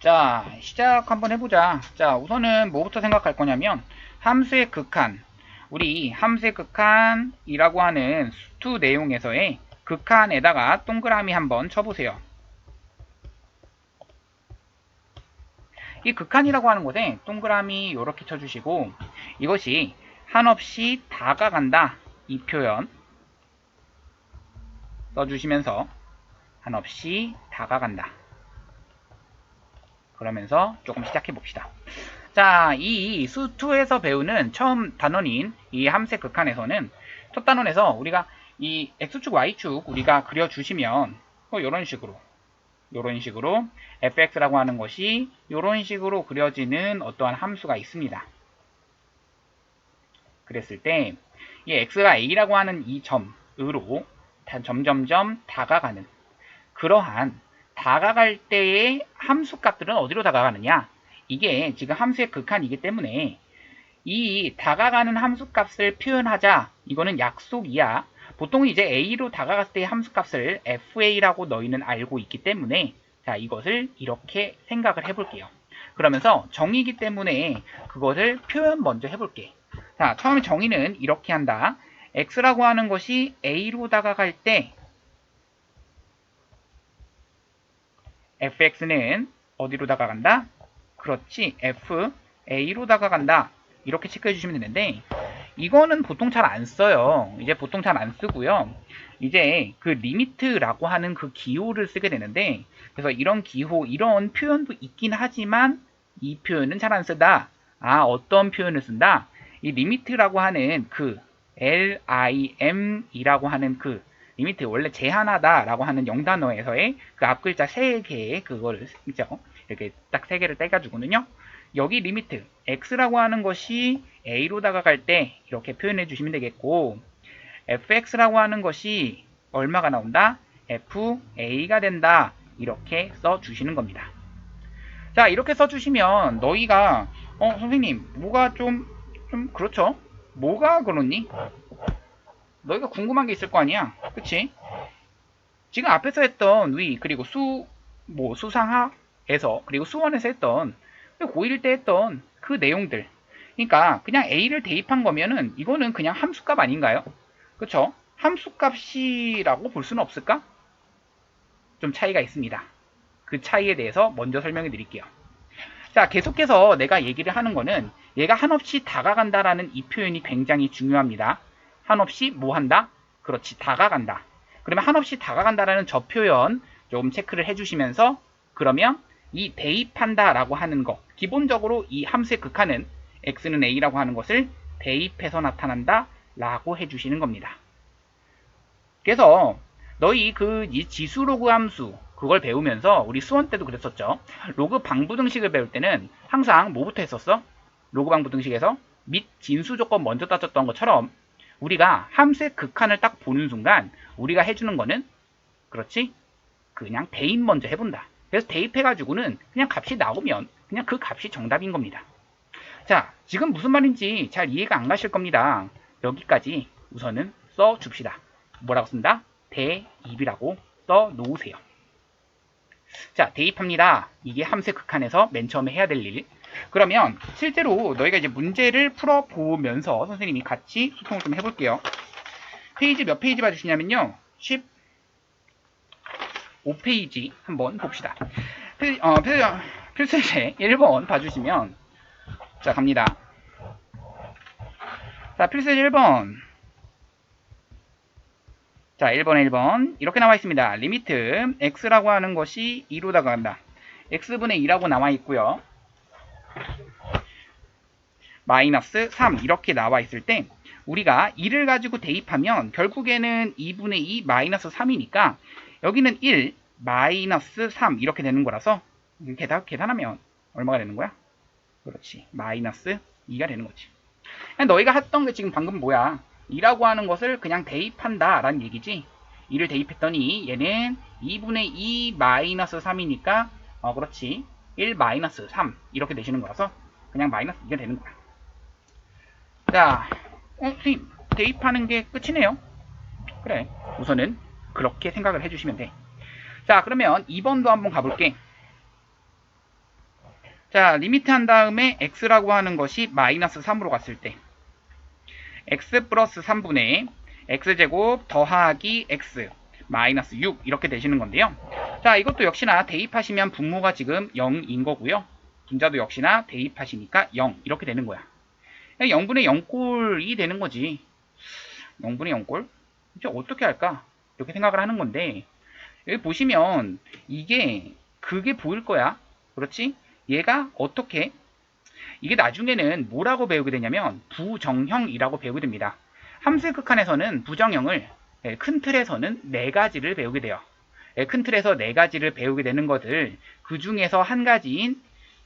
자, 시작 한번 해보자. 자, 우선은 뭐부터 생각할 거냐면 함수의 극한. 우리 함수의 극한이라고 하는 수투 내용에서의 극한에다가 동그라미 한번 쳐보세요. 이 극한이라고 하는 곳에 동그라미 이렇게 쳐주시고, 이것이 한없이 다가간다, 이 표현 써주시면서 한없이 다가간다, 그러면서 조금 시작해 봅시다. 자, 이 수2에서 배우는 처음 단원인 이 함수의 극한에서는 첫 단원에서 우리가 이 x축 y축 우리가 그려주시면 이런 식으로 fx라고 하는 것이 이런 식으로 그려지는 어떠한 함수가 있습니다. 그랬을 때 이 x가 a라고 하는 이 점으로 점점점 다가가는, 그러한 다가갈 때의 함수 값들은 어디로 다가가느냐, 이게 지금 함수의 극한이기 때문에 이 다가가는 함수 값을 표현하자, 이거는 약속이야. 보통 이제 a로 다가갔을 때의 함수 값을 fa라고 너희는 알고 있기 때문에, 자, 이것을 이렇게 생각을 해볼게요. 그러면서 정의이기 때문에 그것을 표현 먼저 해볼게. 자, 처음에 정의는 이렇게 한다. x라고 하는 것이 a로 다가갈 때 fx는 어디로 다가간다? 그렇지, fa로 다가간다. 이렇게 체크해 주시면 되는데, 이거는 보통 잘 안 써요. 이제 보통 잘 안 쓰고요. 이제 그 리미트라고 하는 그 기호를 쓰게 되는데, 그래서 이런 기호, 이런 표현도 있긴 하지만 이 표현은 잘 안 쓴다. 아, 어떤 표현을 쓴다? 이 리미트라고 하는 그 lim이라고 하는 그 리미트, 원래 제한하다라고 하는 영단어에서의 그 앞글자 3개의 그거를 쓰죠. 이렇게 딱 3개를 떼가지고는요. 여기 리미트 x라고 하는 것이 a로 다가갈 때 이렇게 표현해 주시면 되겠고, fx라고 하는 것이 얼마가 나온다? fa가 된다. 이렇게 써 주시는 겁니다. 자, 이렇게 써 주시면 너희가 선생님 뭐가 좀 그렇죠? 뭐가 그렇니? 너희가 궁금한 게 있을 거 아니야? 그치? 지금 앞에서 했던 위, 그리고 수상하에서, 그리고 수원에서 했던, 고1 때 했던 그 내용들. 그러니까 그냥 a를 대입한 거면은 이거는 그냥 함수값 아닌가요? 그쵸? 함수값이라고 볼 수는 없을까? 좀 차이가 있습니다. 그 차이에 대해서 먼저 설명해 드릴게요. 자, 계속해서 내가 얘기를 하는 거는 얘가 한없이 다가간다라는 이 표현이 굉장히 중요합니다. 한없이 뭐 한다? 그렇지, 다가간다. 그러면 한없이 다가간다라는 저 표현 조금 체크를 해주시면서, 그러면 이 대입한다라고 하는 거, 기본적으로 이 함수의 극한은 x는 a라고 하는 것을 대입해서 나타난다 라고 해주시는 겁니다. 그래서 너희 이 지수 로그 함수 그걸 배우면서 우리 수원 때도 그랬었죠. 로그 방부등식을 배울 때는 항상 뭐부터 했었어? 로그 방부등식에서 및 진수 조건 먼저 따졌던 것처럼 우리가 함수의 극한을 딱 보는 순간 우리가 해주는 거는, 그렇지, 그냥 대입 먼저 해본다. 그래서 대입해가지고는 그냥 값이 나오면 그냥 그 값이 정답인 겁니다. 자, 지금 무슨 말인지 잘 이해가 안 가실 겁니다. 여기까지 우선은 써줍시다. 뭐라고 쓴다? 대입이라고 써 놓으세요. 자, 대입합니다. 이게 함수의 극한에서 맨 처음에 해야 될 일. 그러면 실제로 너희가 이제 문제를 풀어보면서 선생님이 같이 소통을 좀 해볼게요. 페이지 몇 페이지 봐주시냐면요. 15페이지 한번 봅시다. 필수제 1번 봐주시면, 자, 갑니다. 자, 필수제 1번. 자, 1번 이렇게 나와 있습니다. 리미트 x라고 하는 것이 2로 다가간다. x분의 2라고 나와 있고요. 마이너스 3 이렇게 나와 있을 때 우리가 2를 가지고 대입하면 결국에는 2분의 2 마이너스 3이니까 여기는 1 마이너스 3 이렇게 되는 거라서 계산하면 얼마가 되는 거야? 그렇지, 마이너스 2가 되는 거지. 너희가 했던 게 지금 방금 뭐야? 2라고 하는 것을 그냥 대입한다 라는 얘기지. 2를 대입했더니 얘는 2분의 2 마이너스 3이니까 그렇지, 1 마이너스 3 이렇게 되시는 거라서 그냥 마이너스 2가 되는 거야. 자, 선생님 대입하는 게 끝이네요. 그래, 우선은 그렇게 생각을 해주시면 돼. 자, 그러면 2번도 한번 가볼게. 자, 리미트 한 다음에 x라고 하는 것이 마이너스 3으로 갔을 때 x 플러스 3분의 x제곱 더하기 x 마이너스 6 이렇게 되시는 건데요. 자, 이것도 역시나 대입하시면 분모가 지금 0인 거고요. 분자도 역시나 대입하시니까 0 이렇게 되는 거야. 0분의 0꼴이 되는 거지. 0분의 0꼴? 이제 어떻게 할까? 이렇게 생각을 하는 건데, 여기 보시면 이게 그게 보일 거야. 그렇지? 얘가 어떻게? 이게 나중에는 뭐라고 배우게 되냐면 부정형이라고 배우게 됩니다. 함수의 극한에서는 부정형을 큰 틀에서는 네 가지를 배우게 돼요. 큰 틀에서 네 가지를 배우게 되는 것을 그 중에서 한 가지인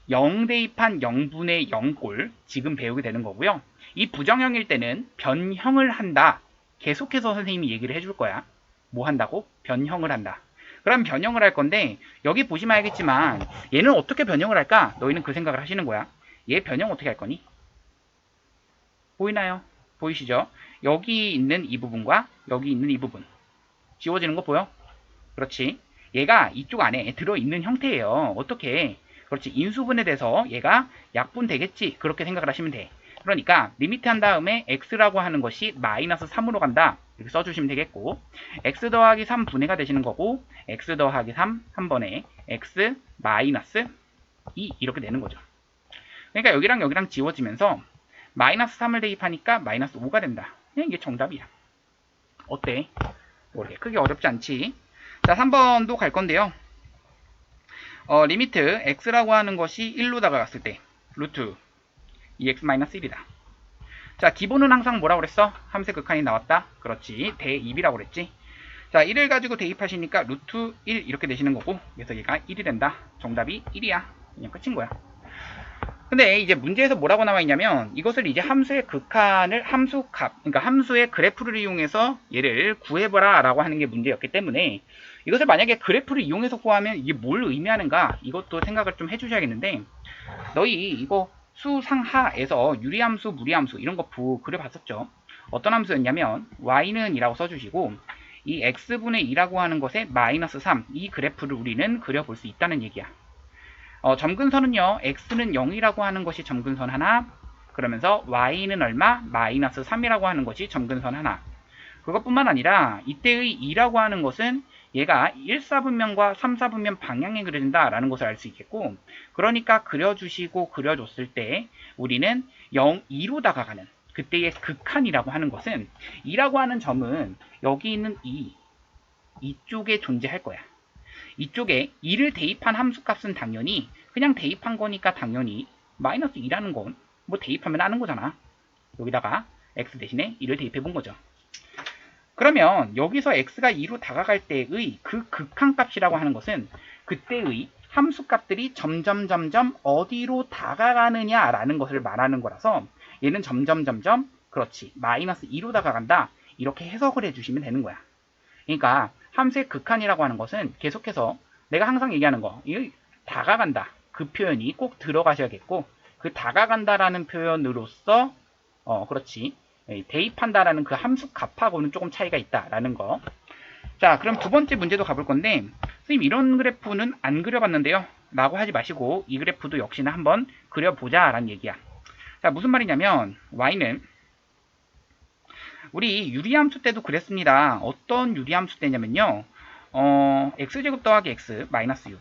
0 대입한 0분의 0꼴 지금 배우게 되는 거고요. 이 부정형일 때는 변형을 한다. 계속해서 선생님이 얘기를 해줄 거야. 뭐 한다고? 변형을 한다. 그럼 변형을 할 건데 여기 보시면 알겠지만 얘는 어떻게 변형을 할까? 너희는 그 생각을 하시는 거야. 얘 변형 어떻게 할 거니? 보이나요? 보이시죠? 여기 있는 이 부분과 여기 있는 이 부분 지워지는 거 보여? 그렇지. 얘가 이쪽 안에 들어있는 형태예요. 어떻게? 그렇지. 인수분해 돼서 얘가 약분 되겠지. 그렇게 생각을 하시면 돼. 그러니까 리미트 한 다음에 x라고 하는 것이 마이너스 3으로 간다. 이렇게 써주시면 되겠고 x 더하기 3 분해가 되시는 거고 x 더하기 3 한 번에 x 마이너스 2 이렇게 되는 거죠. 그러니까 여기랑 여기랑 지워지면서 마이너스 3을 대입하니까 마이너스 5가 된다. 그냥 이게 정답이야. 어때? 모르게 크게 어렵지 않지? 자, 3번도 갈 건데요. 리미트 x라고 하는 것이 1로 다가갔을 때 루트 2x-1이다. 자, 기본은 항상 뭐라고 그랬어? 함수의 극한이 나왔다. 그렇지. 대입이라고 그랬지. 자, 1을 가지고 대입하시니까 루트 1 이렇게 되시는 거고 그래서 얘가 1이 된다. 정답이 1이야. 그냥 끝인 거야. 근데 이제 문제에서 뭐라고 나와 있냐면 이것을 이제 함수의 극한을 함수값, 그러니까 함수의 그래프를 이용해서 얘를 구해보라 라고 하는 게 문제였기 때문에 이것을 만약에 그래프를 이용해서 구하면 이게 뭘 의미하는가 이것도 생각을 좀 해주셔야겠는데 너희 이거 수상하에서 유리함수, 무리함수 이런 거 그려봤었죠. 어떤 함수였냐면 y는 이라고 써주시고 이 x분의 2라고 하는 것에 마이너스 3 이 그래프를 우리는 그려볼 수 있다는 얘기야. 점근선은요, x는 0이라고 하는 것이 점근선 하나, 그러면서 y는 얼마? 마이너스 3이라고 하는 것이 점근선 하나. 그것뿐만 아니라 이때의 2라고 하는 것은 얘가 1사분면과 3사분면 방향에 그려진다라는 것을 알 수 있겠고, 그러니까 그려주시고 그려줬을 때 우리는 0, 2로 다가가는 그때의 극한이라고 하는 것은 2라고 하는 점은 여기 있는 2, 이쪽에 존재할 거야. 이쪽에 2를 대입한 함수값은 당연히 그냥 대입한 거니까 당연히 마이너스 2라는 건 뭐 대입하면 아는 거잖아. 여기다가 x 대신에 2를 대입해 본 거죠. 그러면 여기서 x가 2로 다가갈 때의 그 극한값이라고 하는 것은 그때의 함수값들이 점점 어디로 다가가느냐라는 것을 말하는 거라서 얘는 점점 그렇지 마이너스 2로 다가간다 이렇게 해석을 해주시면 되는 거야. 그러니까 함수의 극한이라고 하는 것은 계속해서 내가 항상 얘기하는 거, 이 다가간다. 그 표현이 꼭 들어가셔야겠고, 그 다가간다라는 표현으로서, 그렇지. 대입한다라는 그 함수 값하고는 조금 차이가 있다라는 거. 자, 그럼 두 번째 문제도 가볼 건데, 선생님 이런 그래프는 안 그려봤는데요. 라고 하지 마시고, 이 그래프도 역시나 한번 그려보자라는 얘기야. 자, 무슨 말이냐면, y는 우리 유리함수 때도 그랬습니다. 어떤 유리함수 때냐면요. x제곱 더하기 x 마이너스 6.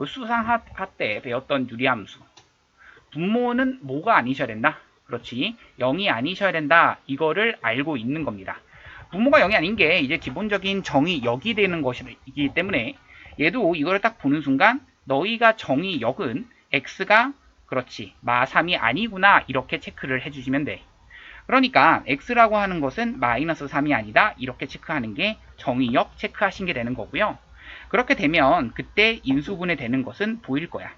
수상하 때 배웠던 유리함수. 분모는 뭐가 아니셔야 된다? 그렇지. 0이 아니셔야 된다. 이거를 알고 있는 겁니다. 분모가 0이 아닌 게 이제 기본적인 정의 역이 되는 것이기 때문에 얘도 이거를 딱 보는 순간 너희가 정의 역은 x가 그렇지. 마3이 아니구나. 이렇게 체크를 해주시면 돼. 그러니까 x라고 하는 것은 마이너스 3이 아니다. 이렇게 체크하는 게 정의역 체크하신 게 되는 거고요. 그렇게 되면 그때 인수분해 되는 것은 보일 거야.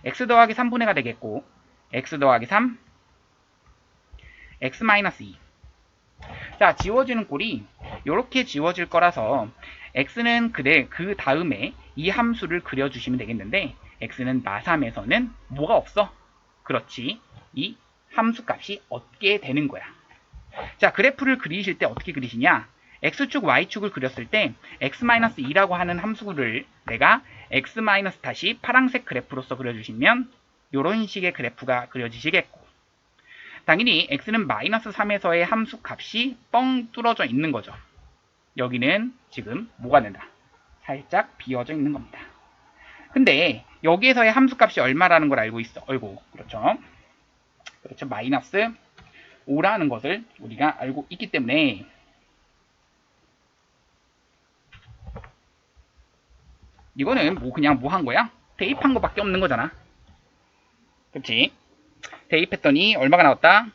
x 더하기 3분해가 되겠고 x 더하기 3 x 마이너스 2. 자, 지워지는 꼴이 이렇게 지워질 거라서 x는 그 다음에 이 함수를 그려주시면 되겠는데 x는 마3에서는 뭐가 없어? 그렇지. 이 함수값이 얻게 되는 거야. 자, 그래프를 그리실 때 어떻게 그리시냐? x축, y축을 그렸을 때 x-2라고 하는 함수를 내가 x- 다시 파란색 그래프로서 그려주시면 이런 식의 그래프가 그려지시겠고, 당연히 x는 마이너스 3에서의 함수 값이 뻥 뚫어져 있는 거죠. 여기는 지금 뭐가 된다? 살짝 비어져 있는 겁니다. 근데 여기에서의 함수 값이 얼마라는 걸 알고 있어. 어이구, 그렇죠. 그렇죠. 마이너스 5라는 것을 우리가 알고 있기 때문에 이거는 뭐 그냥 뭐 한 거야? 대입한 거밖에 없는 거잖아. 그렇지? 대입했더니 얼마가 나왔다?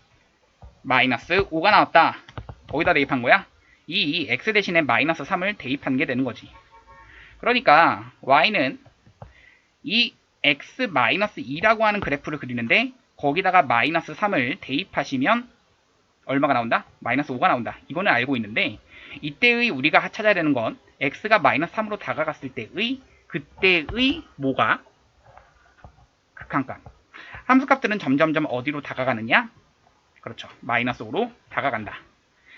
마이너스 5가 나왔다. 어디다 대입한 거야? 이 x 대신에 마이너스 3을 대입한 게 되는 거지. 그러니까 y는 이 x 마이너스 2라고 하는 그래프를 그리는데 거기다가 마이너스 3을 대입하시면 얼마가 나온다? 마이너스 5가 나온다. 이거는 알고 있는데 이때의 우리가 찾아야 되는 건 x가 마이너스 3으로 다가갔을 때의 그때의 뭐가? 극한값. 함수값들은 점점점 어디로 다가가느냐? 그렇죠. 마이너스 5로 다가간다.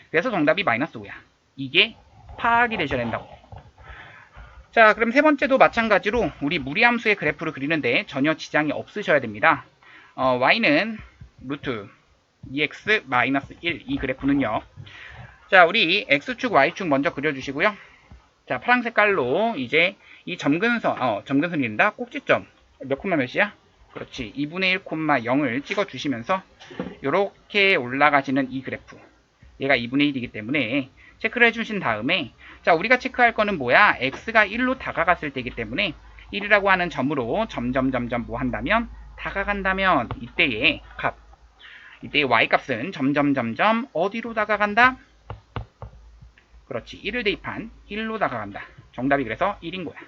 그래서 정답이 마이너스 5야. 이게 파악이 되셔야 된다고. 자, 그럼 세 번째도 마찬가지로 우리 무리함수의 그래프를 그리는데 전혀 지장이 없으셔야 됩니다. y는 루트 2x-1 이 그래프는요. 자, 우리 x축, y축 먼저 그려주시고요. 자, 파란 색깔로 이제 이 점근선이란다. 꼭지점. 몇 콤마 몇이야? 그렇지. 2분의 1 콤마 0을 찍어주시면서 이렇게 올라가시는 이 그래프. 얘가 2분의 1이기 때문에 체크를 해주신 다음에 자, 우리가 체크할 거는 뭐야? x가 1로 다가갔을 때이기 때문에 1이라고 하는 점으로 점점점점 뭐 한다면? 다가간다면 이때의 값. 이때의 y값은 점점점점 어디로 다가간다? 그렇지. 1을 대입한 1로 다가간다. 정답이 그래서 1인 거야.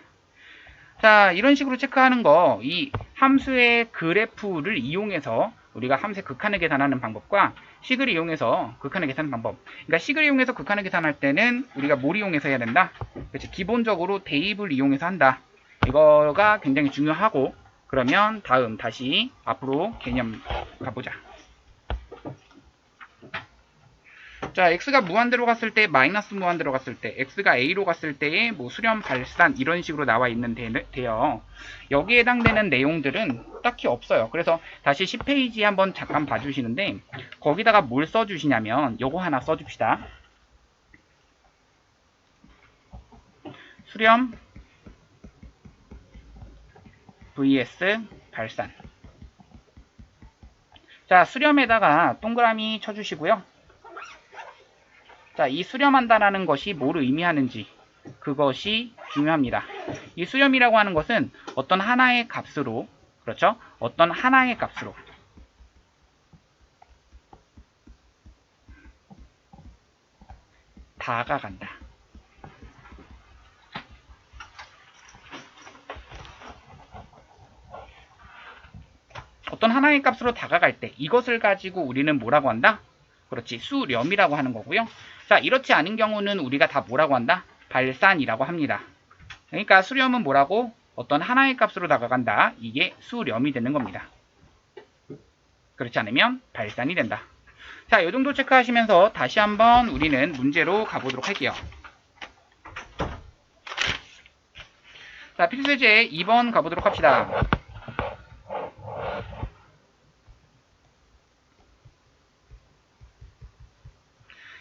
자, 이런 식으로 체크하는 거, 이 함수의 그래프를 이용해서 우리가 함수의 극한을 계산하는 방법과 식을 이용해서 극한을 계산하는 방법. 그러니까 식을 이용해서 극한을 계산할 때는 우리가 뭘 이용해서 해야 된다? 그렇지. 기본적으로 대입을 이용해서 한다. 이거가 굉장히 중요하고, 그러면 다음 다시 앞으로 개념 가보자. 자, x가 무한대로 갔을 때, 마이너스 무한대로 갔을 때, x가 a로 갔을 때의 뭐 수렴, 발산 이런 식으로 나와 있는데요. 여기에 해당되는 내용들은 딱히 없어요. 그래서 다시 10페이지 한번 잠깐 봐주시는데 거기다가 뭘 써주시냐면 요거 하나 써줍시다. 수렴 vs 발산. 자, 수렴에다가 동그라미 쳐주시고요. 자, 이 수렴한다라는 것이 뭘 의미하는지 그것이 중요합니다. 이 수렴이라고 하는 것은 어떤 하나의 값으로, 그렇죠? 어떤 하나의 값으로 다가간다. 어떤 하나의 값으로 다가갈 때 이것을 가지고 우리는 뭐라고 한다? 그렇지, 수렴이라고 하는 거고요. 자, 이렇지 않은 경우는 우리가 다 뭐라고 한다? 발산이라고 합니다. 그러니까 수렴은 뭐라고? 어떤 하나의 값으로 다가간다. 이게 수렴이 되는 겁니다. 그렇지 않으면 발산이 된다. 자, 이 정도 체크하시면서 다시 한번 우리는 문제로 가보도록 할게요. 자, 필수제 2번 가보도록 합시다.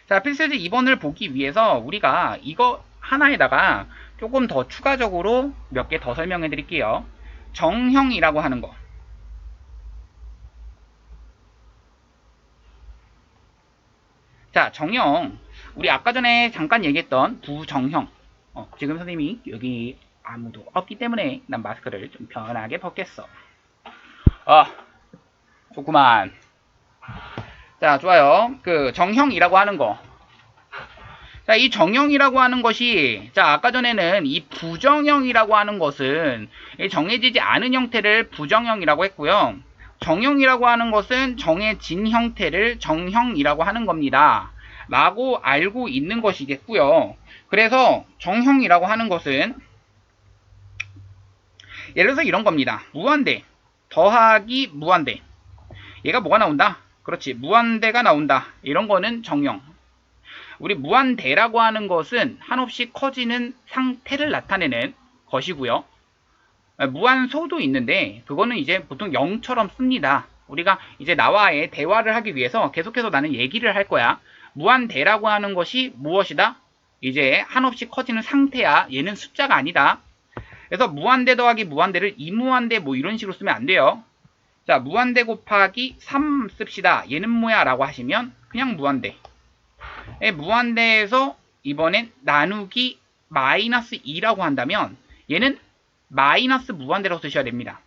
자, 필수제 2번을 보기 위해서 우리가 이거 하나에다가 조금 더 추가적으로 몇 개 더 설명해 드릴게요. 정형이라고 하는 거. 자, 정형. 우리 아까 전에 잠깐 얘기했던 부정형. 지금 선생님이 여기 아무도 없기 때문에 난 마스크를 좀 편하게 벗겠어. 좋구만. 자, 좋아요. 그 정형이라고 하는 거. 자, 이 정형이라고 하는 것이, 자, 아까 전에는 이 부정형이라고 하는 것은 정해지지 않은 형태를 부정형이라고 했고요. 정형이라고 하는 것은 정해진 형태를 정형이라고 하는 겁니다. 라고 알고 있는 것이겠고요. 그래서 정형이라고 하는 것은 예를 들어서 이런 겁니다. 무한대 더하기 무한대. 얘가 뭐가 나온다? 그렇지, 무한대가 나온다. 이런 거는 정형. 우리 무한대라고 하는 것은 한없이 커지는 상태를 나타내는 것이고요. 무한소도 있는데 그거는 이제 보통 0처럼 씁니다. 우리가 이제 나와의 대화를 하기 위해서 계속해서 나는 얘기를 할 거야. 무한대라고 하는 것이 무엇이다? 이제 한없이 커지는 상태야. 얘는 숫자가 아니다. 그래서 무한대 더하기 무한대를 이무한대 뭐 이런 식으로 쓰면 안 돼요. 자, 무한대 곱하기 3 씁시다. 얘는 뭐야? 라고 하시면 그냥 무한대. 무한대에서 이번엔 나누기 마이너스 2라고 한다면 얘는 마이너스 무한대라고 쓰셔야 됩니다.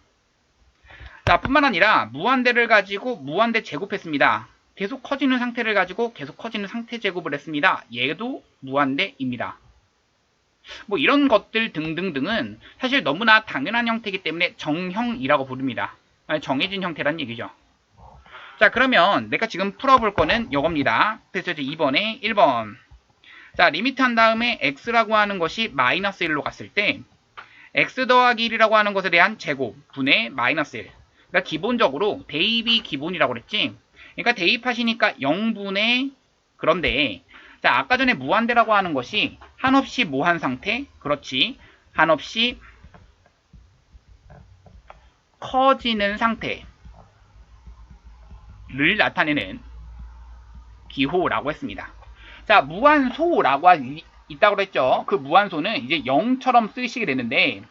자, 뿐만 아니라 무한대를 가지고 무한대 제곱했습니다. 계속 커지는 상태를 가지고 계속 커지는 상태 제곱을 했습니다. 얘도 무한대입니다. 뭐 이런 것들 등등등은 사실 너무나 당연한 형태이기 때문에 정형이라고 부릅니다. 정해진 형태란 얘기죠. 자, 그러면 내가 지금 풀어볼 거는 이겁니다. 그래서 이제 2번에 1번. 자, 리미트 한 다음에 x라고 하는 것이 마이너스 1로 갔을 때 x 더하기 1이라고 하는 것에 대한 제곱 분의 마이너스 1. 그러니까 기본적으로 대입이 기본이라고 그랬지. 그러니까 대입하시니까 0분의 그런데 자, 아까 전에 무한대라고 하는 것이 한없이 무한 상태. 그렇지. 한없이 커지는 상태를 나타내는 기호라고 했습니다. 자, 무한소라고 있다고 그랬죠. 그 무한소는 이제 0처럼 쓰시게 되는데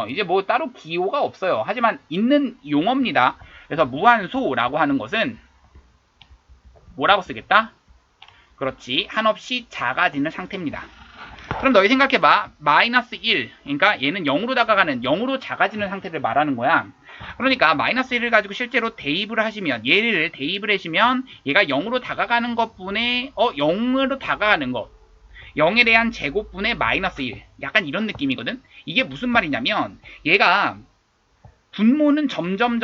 이제 뭐 따로 기호가 없어요. 하지만 있는 용어입니다. 그래서 무한소라고 하는 것은 뭐라고 쓰겠다? 그렇지. 한없이 작아지는 상태입니다. 그럼 너희 생각해봐. 마이너스 1. 그러니까 얘는 0으로 다가가는 0으로 작아지는 상태를 말하는 거야. 그러니까 마이너스 1을 가지고 실제로 대입을 하시면 얘를 대입을 하시면 얘가 0으로 다가가는 것분의 0으로 다가가는 것 0에 대한 제곱분의 마이너스 1 약간 이런 느낌이거든. 이게 무슨 말이냐면 얘가 분모는 점점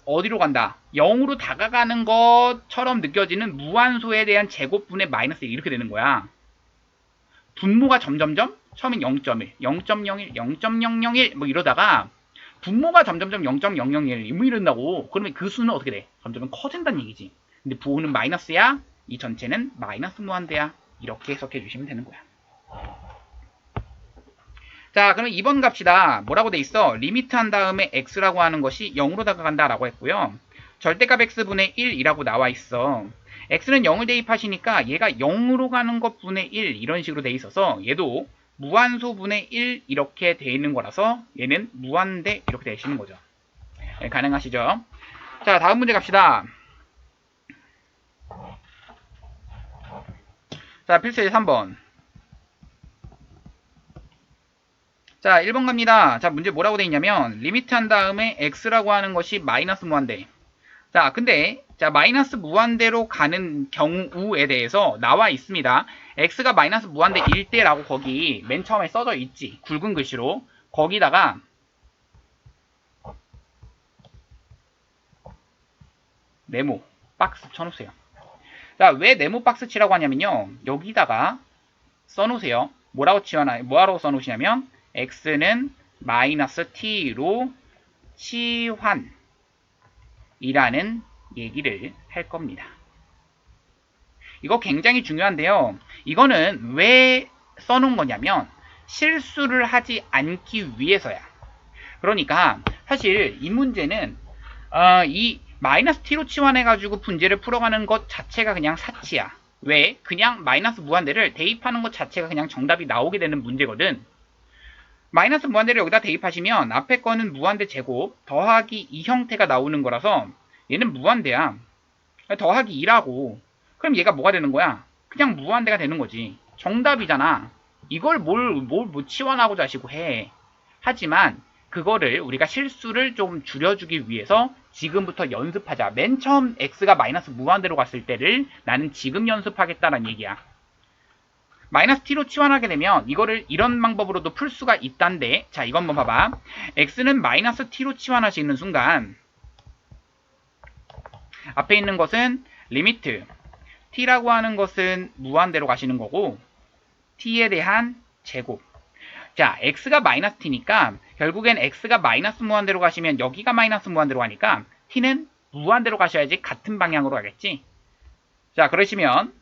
어디로 간다? 0으로 다가가는 것처럼 느껴지는 무한소에 대한 제곱분의 마이너스 1 이렇게 되는 거야. 분모가 점점점 처음엔 0.1, 0.01, 0.001 뭐 이러다가 분모가 점점점 0.001 뭐 이런다고. 그러면 그 수는 어떻게 돼? 점점 커진다는 얘기지. 근데 부호는 마이너스야. 이 전체는 마이너스 무한대야. 이렇게 해석해 주시면 되는 거야. 자, 그럼 2번 갑시다. 뭐라고 돼 있어? 리미트 한 다음에 x라고 하는 것이 0으로 다가간다 라고 했고요. 절대값 x분의 1이라고 나와 있어. x는 0을 대입하시니까 얘가 0으로 가는 것 분의 1 이런 식으로 돼 있어서 얘도 무한소 분의 1 이렇게 돼 있는 거라서 얘는 무한대 이렇게 되시는 거죠. 네, 가능하시죠? 자, 다음 문제 갑시다. 자, 필수의 3번. 자, 1번 갑니다. 자, 문제 뭐라고 돼 있냐면 리미트 한 다음에 x라고 하는 것이 마이너스 무한대. 자, 근데 자 마이너스 무한대로 가는 경우에 대해서 나와 있습니다. x가 마이너스 무한대일 때라고 거기 맨 처음에 써져 있지. 굵은 글씨로. 거기다가 네모 박스 쳐놓으세요. 자, 왜 네모 박스 치라고 하냐면요. 여기다가 써놓으세요. 뭐라고 써놓으시냐면 x는 마이너스 t로 치환이라는 얘기를 할 겁니다. 이거 굉장히 중요한데요. 이거는 왜 써놓은 거냐면 실수를 하지 않기 위해서야. 그러니까 사실 이 문제는 이 마이너스 t로 치환해가지고 문제를 풀어가는 것 자체가 그냥 사치야. 왜? 그냥 마이너스 무한대를 대입하는 것 자체가 그냥 정답이 나오게 되는 문제거든. 마이너스 무한대를 여기다 대입하시면 앞에 거는 무한대 제곱 더하기 2 형태가 나오는 거라서 얘는 무한대야. 더하기 2라고. 그럼 얘가 뭐가 되는 거야? 그냥 무한대가 되는 거지. 정답이잖아. 이걸 뭘 치환하고 자시고 해. 하지만 그거를 우리가 실수를 좀 줄여주기 위해서 지금부터 연습하자. 맨 처음 x가 마이너스 무한대로 갔을 때를 나는 지금 연습하겠다는 얘기야. 마이너스 t로 치환하게 되면 이거를 이런 방법으로도 풀 수가 있단데, 자, 이거 한번 봐봐. x는 마이너스 t로 치환할 수 있는 순간 앞에 있는 것은 리미트 t라고 하는 것은 무한대로 가시는 거고 t에 대한 제곱. 자, x가 마이너스 t니까 결국엔 x가 마이너스 무한대로 가시면 여기가 마이너스 무한대로 가니까 t는 무한대로 가셔야지 같은 방향으로 가겠지. 자, 그러시면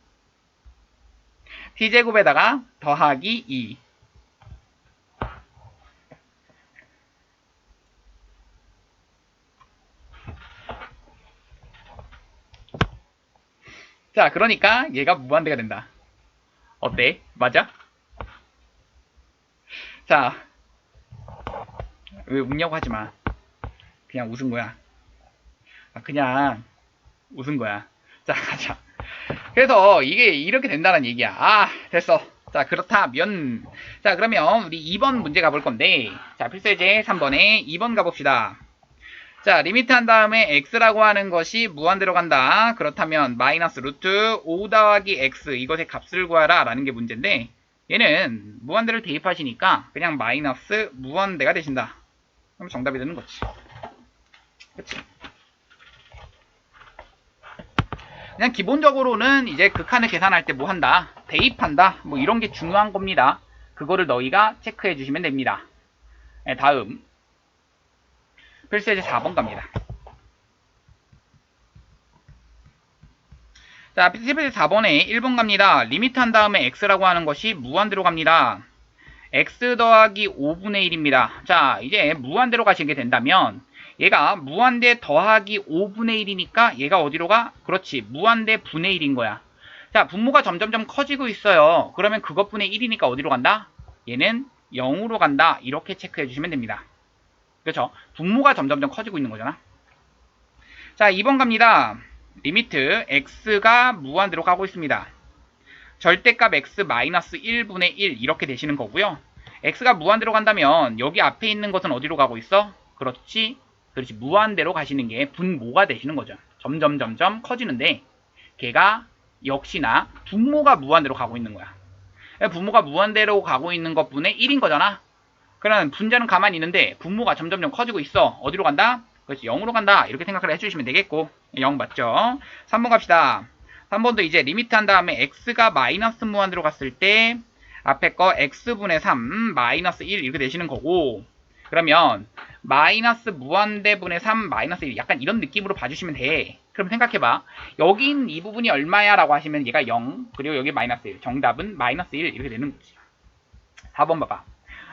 t제곱에다가 더하기 2 자, 그러니까 얘가 무한대가 된다. 어때? 맞아? 자, 왜 웃냐고 하지 마. 그냥 웃은 거야. 그냥 웃은 거야. 자, 가자. 그래서 이게 이렇게 된다는 얘기야. 아, 됐어. 자, 그렇다면. 자, 그러면 우리 2번 문제 가볼 건데. 자, 필수예제 3번에 2번 가봅시다. 자, 리미트 한 다음에 x라고 하는 것이 무한대로 간다. 그렇다면 마이너스 루트 5 더하기 x 이것의 값을 구하라 라는 게 문제인데 얘는 무한대를 대입하시니까 그냥 마이너스 무한대가 되신다. 그럼 정답이 되는 거지. 그치? 그냥 기본적으로는 이제 극한을 계산할 때 뭐 한다? 대입한다. 뭐 이런 게 중요한 겁니다. 그거를 너희가 체크해 주시면 됩니다. 네, 다음 필수예제 4번 갑니다. 자, 필수예제 4번에 1번 갑니다. 리미트 한 다음에 x라고 하는 것이 무한대로 갑니다. x 더하기 5분의 1입니다. 자, 이제 무한대로 가시게 된다면 얘가 무한대 더하기 5분의 1이니까 얘가 어디로 가? 그렇지, 무한대 분의 1인 거야. 자, 분모가 점점점 커지고 있어요. 그러면 그것분의 1이니까 어디로 간다? 얘는 0으로 간다. 이렇게 체크해 주시면 됩니다. 그렇죠? 분모가 점점점 커지고 있는 거잖아. 자, 2번 갑니다. 리미트 x가 무한대로 가고 있습니다. 절대값 x 마이너스 1분의 1 이렇게 되시는 거고요. x가 무한대로 간다면 여기 앞에 있는 것은 어디로 가고 있어? 그렇지, 그렇지, 무한대로 가시는 게 분모가 되시는 거죠. 점점 커지는데 걔가 역시나 분모가 무한대로 가고 있는 거야. 분모가 무한대로 가고 있는 것분의 1인 거잖아. 그러면 분자는 가만히 있는데 분모가 점점점 커지고 있어. 어디로 간다? 그렇지, 0으로 간다. 이렇게 생각을 해주시면 되겠고 0 맞죠? 3번 갑시다. 3번도 이제 리미트 한 다음에 x가 마이너스 무한대로 갔을 때 앞에 거 x분의 3 마이너스 1 이렇게 되시는 거고, 그러면 마이너스 무한대분의 3 마이너스 1 약간 이런 느낌으로 봐주시면 돼. 그럼 생각해봐. 여긴 이 부분이 얼마야 라고 하시면 얘가 0 그리고 여기 마이너스 1, 정답은 마이너스 1 이렇게 되는 거지. 4번 봐봐.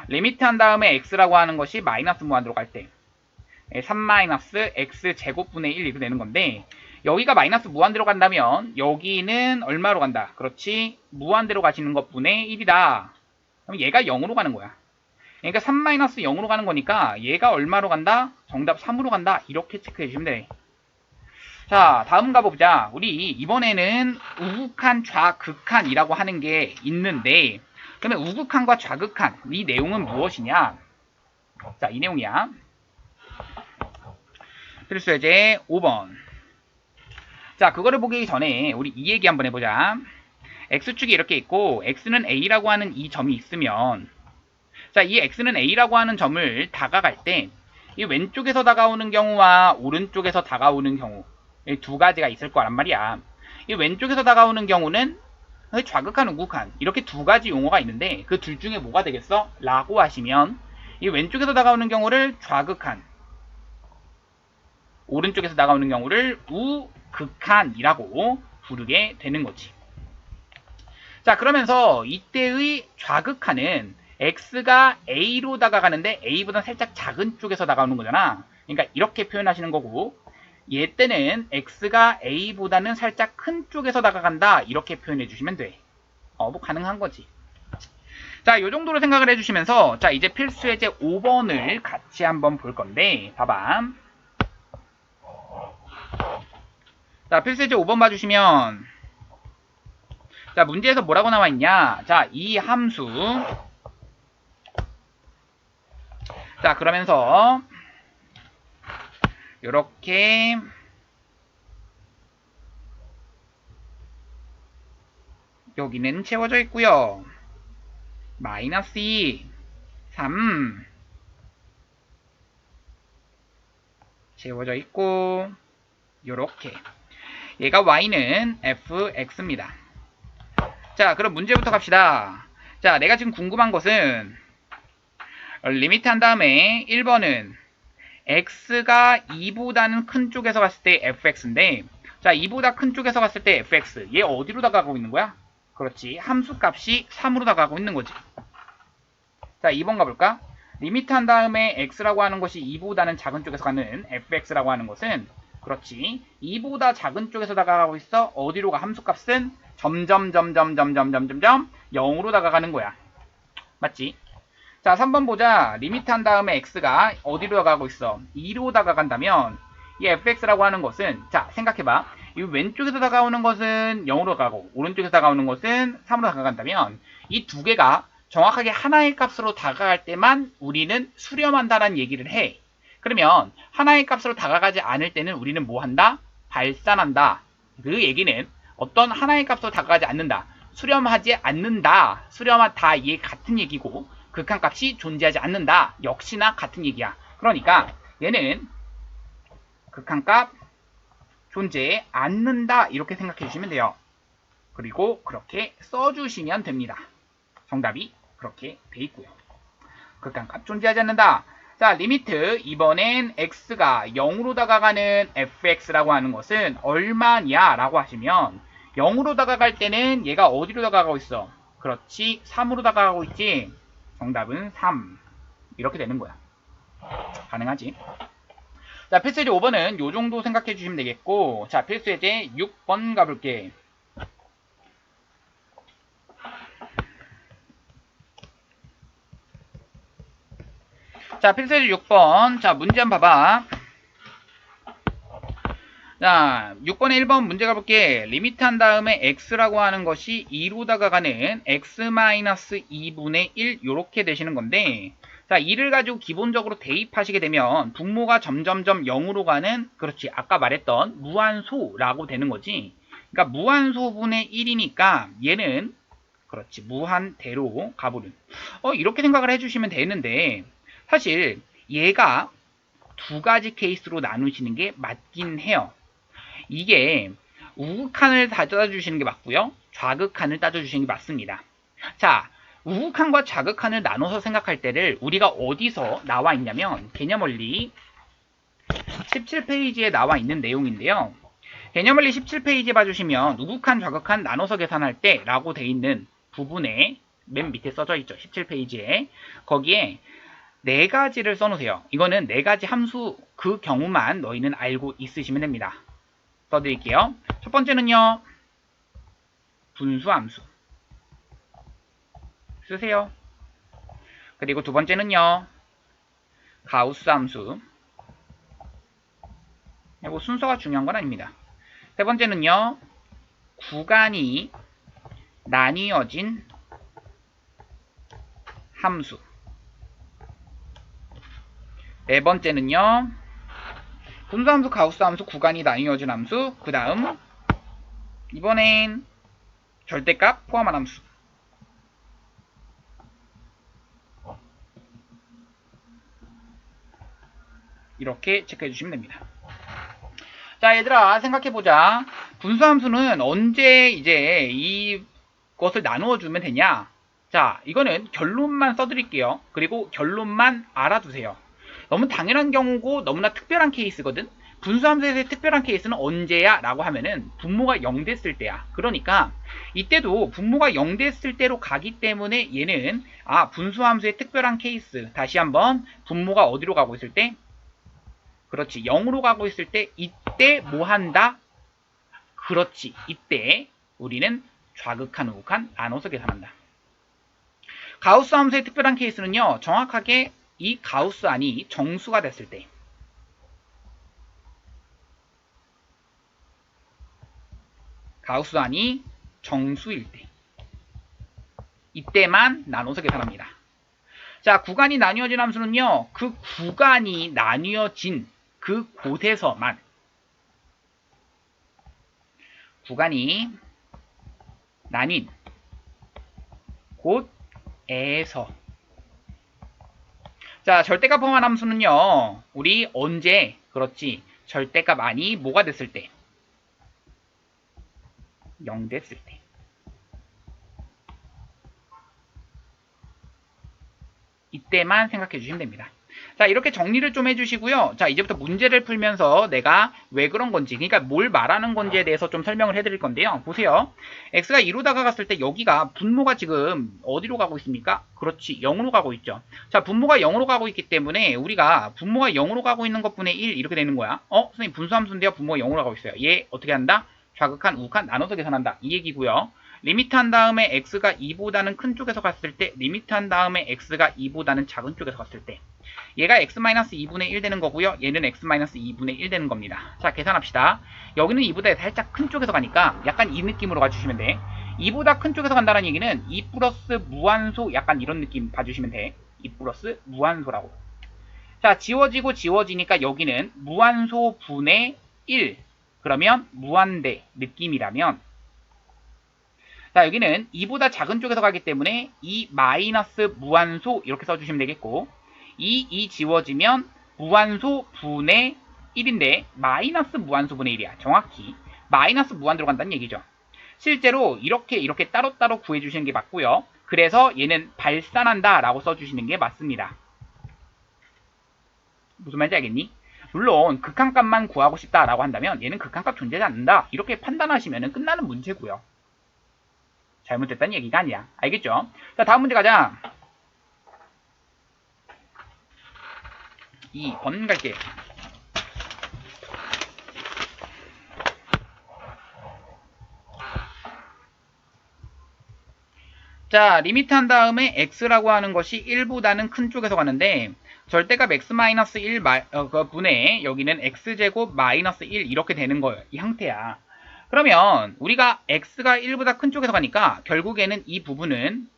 리미트 한 다음에 x라고 하는 것이 마이너스 무한대로 갈 때 3 마이너스 x 제곱분의 1 이렇게 되는 건데 여기가 마이너스 무한대로 간다면 여기는 얼마로 간다? 그렇지, 무한대로 가시는 것분의 1이다. 그럼 얘가 0으로 가는 거야. 그러니까 3 마이너스 0으로 가는 거니까 얘가 얼마로 간다? 정답 3으로 간다. 이렇게 체크해 주시면 돼. 자, 다음 가보자. 우리 이번에는 우극한, 좌극한이라고 하는 게 있는데 그러면 우극한과 좌극한 이 내용은 무엇이냐? 자, 이 내용이야. 필수예제 5번. 자, 그거를 보기 전에 우리 이 얘기 한번 해보자. x축이 이렇게 있고 x는 a라고 하는 이 점이 있으면, 자, 이 x는 a라고 하는 점을 다가갈 때 이 왼쪽에서 다가오는 경우와 오른쪽에서 다가오는 경우 이 두 가지가 있을 거란 말이야. 이 왼쪽에서 다가오는 경우는 좌극한, 우극한 이렇게 두 가지 용어가 있는데 그 둘 중에 뭐가 되겠어? 라고 하시면 이 왼쪽에서 다가오는 경우를 좌극한, 오른쪽에서 다가오는 경우를 우극한이라고 부르게 되는 거지. 자, 그러면서 이때의 좌극한은 x가 a로 다가가는데 a보다 살짝 작은 쪽에서 다가오는 거잖아. 그러니까 이렇게 표현하시는 거고, 얘 때는 x가 a보다는 살짝 큰 쪽에서 다가간다 이렇게 표현해 주시면 돼. 뭐 가능한 거지. 자, 요 정도로 생각을 해주시면서 자, 이제 필수예제 5번을 같이 한번 볼 건데 봐봐. 자, 필수예제 5번 봐주시면 자, 문제에서 뭐라고 나와 있냐? 자, 이 함수. 자, 그러면서 요렇게 여기는 채워져 있고요. 마이너스 2, 3 채워져 있고 요렇게 얘가 y는 fx입니다. 자, 그럼 문제부터 갑시다. 자, 내가 지금 궁금한 것은 리미트 한 다음에 1번은 x가 2보다는 큰 쪽에서 갔을 때 fx인데, 자, 2보다 큰 쪽에서 갔을 때 fx 얘 어디로 다가가고 있는 거야? 그렇지, 함수값이 3으로 다가가고 있는 거지. 자, 2번 가볼까? 리미트 한 다음에 x라고 하는 것이 2보다는 작은 쪽에서 가는 fx라고 하는 것은 그렇지. 2보다 작은 쪽에서 다가가고 있어. 어디로 가? 함수값은 점점 0으로 다가가는 거야. 맞지? 자, 3번 보자. 리미트 한 다음에 x가 어디로 다가가고 있어? 2로 다가간다면 이 fx라고 하는 것은, 자, 생각해봐. 이 왼쪽에서 다가오는 것은 0으로 가고 오른쪽에서 다가오는 것은 3으로 다가간다면 이 두 개가 정확하게 하나의 값으로 다가갈 때만 우리는 수렴한다는 얘기를 해. 그러면 하나의 값으로 다가가지 않을 때는 우리는 뭐 한다? 발산한다. 그 얘기는 어떤 하나의 값으로 다가가지 않는다. 수렴하지 않는다. 수렴하다. 이게 같은 얘기고 극한값이 존재하지 않는다. 역시나 같은 얘기야. 그러니까 얘는 극한값 존재해 않는다. 이렇게 생각해 주시면 돼요. 그리고 그렇게 써주시면 됩니다. 정답이 그렇게 돼 있고요. 극한값 존재하지 않는다. 자, 리미트 이번엔 x가 0으로 다가가는 fx라고 하는 것은 얼마냐 라고 하시면 0으로 다가갈 때는 얘가 어디로 다가가고 있어? 그렇지, 3으로 다가가고 있지. 정답은 3. 이렇게 되는 거야. 가능하지? 자, 필수예제 5번은 요 정도 생각해 주시면 되겠고, 자, 필수예제 6번 가볼게. 자, 필수예제 6번. 자, 문제 한번 봐봐. 자, 6번에 1번 문제 가볼게. 리미트 한 다음에 x라고 하는 것이 2로 다가가는 x-2분의 1 요렇게 되시는 건데, 자, 2를 가지고 기본적으로 대입하시게 되면 분모가 점점점 0으로 가는, 그렇지, 아까 말했던 무한소라고 되는 거지. 그러니까 무한소분의 1이니까 얘는 그렇지, 무한대로 가버린. 이렇게 생각을 해주시면 되는데, 사실 얘가 두 가지 케이스로 나누시는 게 맞긴 해요. 이게 우극한을 따져주시는 게 맞고요. 좌극한을 따져주시는 게 맞습니다. 자, 우극한과 좌극한을 나눠서 생각할 때를 우리가 어디서 나와 있냐면 개념원리 17페이지에 나와 있는 내용인데요. 개념원리 17페이지 봐주시면 우극한, 좌극한 나눠서 계산할 때 라고 돼 있는 부분에 맨 밑에 써져 있죠. 17페이지에. 거기에 네 가지를 써놓으세요. 이거는 네 가지 함수 그 경우만 너희는 알고 있으시면 됩니다. 써드릴게요. 첫 번째는요. 분수함수 쓰세요. 그리고 두 번째는요. 가우스함수. 뭐 순서가 중요한 건 아닙니다. 세 번째는요. 구간이 나뉘어진 함수. 네 번째는요. 분수함수, 가우스함수, 구간이 나뉘어진 함수. 그 다음 이번엔 절대값 포함한 함수. 이렇게 체크해 주시면 됩니다. 자, 얘들아, 생각해보자. 분수함수는 언제 이제 이것을 나누어 주면 되냐? 자, 이거는 결론만 써드릴게요. 그리고 결론만 알아두세요. 너무 당연한 경우고 너무나 특별한 케이스거든? 분수함수에서의 특별한 케이스는 언제야? 라고 하면은 분모가 0 됐을 때야. 그러니까 이때도 분모가 0 됐을 때로 가기 때문에 얘는 분수함수의 특별한 케이스. 다시 한번 분모가 어디로 가고 있을 때? 그렇지, 0으로 가고 있을 때 이때 뭐 한다? 그렇지, 이때 우리는 좌극한, 우극한 나눠서 계산한다. 가우스 함수의 특별한 케이스는요. 정확하게 이 가우스 안이 정수가 됐을 때, 가우스 안이 정수일 때, 이때만 나눠서 계산합니다. 자, 구간이 나뉘어진 함수는요. 그 구간이 나뉘어진 그 곳에서만, 구간이 나뉜 곳에서. 자, 절대값 포함한 함수는요. 우리 언제, 그렇지, 절대값 안이 뭐가 됐을 때? 0 됐을 때. 이때만 생각해 주시면 됩니다. 자, 이렇게 정리를 좀 해주시고요. 자, 이제부터 문제를 풀면서 내가 왜 그런 건지, 그러니까 뭘 말하는 건지에 대해서 좀 설명을 해드릴 건데요. 보세요. x가 2로 다가갔을 때 여기가 분모가 지금 어디로 가고 있습니까? 그렇지, 0으로 가고 있죠. 자, 분모가 0으로 가고 있기 때문에 우리가 분모가 0으로 가고 있는 것분의 1 이렇게 되는 거야. 선생님 분수함수인데요. 분모가 0으로 가고 있어요. 얘 어떻게 한다? 좌극한, 우극한 나눠서 계산한다. 이 얘기고요. 리미트 한 다음에 x가 2보다는 큰 쪽에서 갔을 때, 리미트 한 다음에 x가 2보다는 작은 쪽에서 갔을 때 얘가 x-2분의 1 되는 거고요. 얘는 x-2분의 1 되는 겁니다. 자, 계산합시다. 여기는 2보다 살짝 큰 쪽에서 가니까 약간 이 느낌으로 가주시면 돼. 2보다 큰 쪽에서 간다는 얘기는 2 플러스 무한소, 약간 이런 느낌 봐주시면 돼. 2 플러스 무한소라고. 자, 지워지고 지워지니까 여기는 무한소 분의 1. 그러면 무한대 느낌이라면, 자, 여기는 2보다 작은 쪽에서 가기 때문에 2 마이너스 무한소 이렇게 써주시면 되겠고, 2 지워지면 무한소 분의 1인데 마이너스 무한소 분의 1이야. 정확히 마이너스 무한 들어간다는 얘기죠. 실제로 이렇게 따로따로 구해주시는 게 맞고요. 그래서 얘는 발산한다 라고 써주시는 게 맞습니다. 무슨 말인지 알겠니? 물론 극한값만 구하고 싶다라고 한다면 얘는 극한값 존재하지 않는다 이렇게 판단하시면 끝나는 문제고요. 잘못됐다는 얘기가 아니야. 알겠죠? 자, 다음 문제 가자. 2번 갈게. 자, 리미트 한 다음에 x라고 하는 것이 1보다는 큰 쪽에서 가는데 절대값 x-1 분의 여기는 x제곱 마이너스 1 이렇게 되는 거예요. 이 형태야. 그러면 우리가 x가 1보다 큰 쪽에서 가니까 결국에는 이 부분은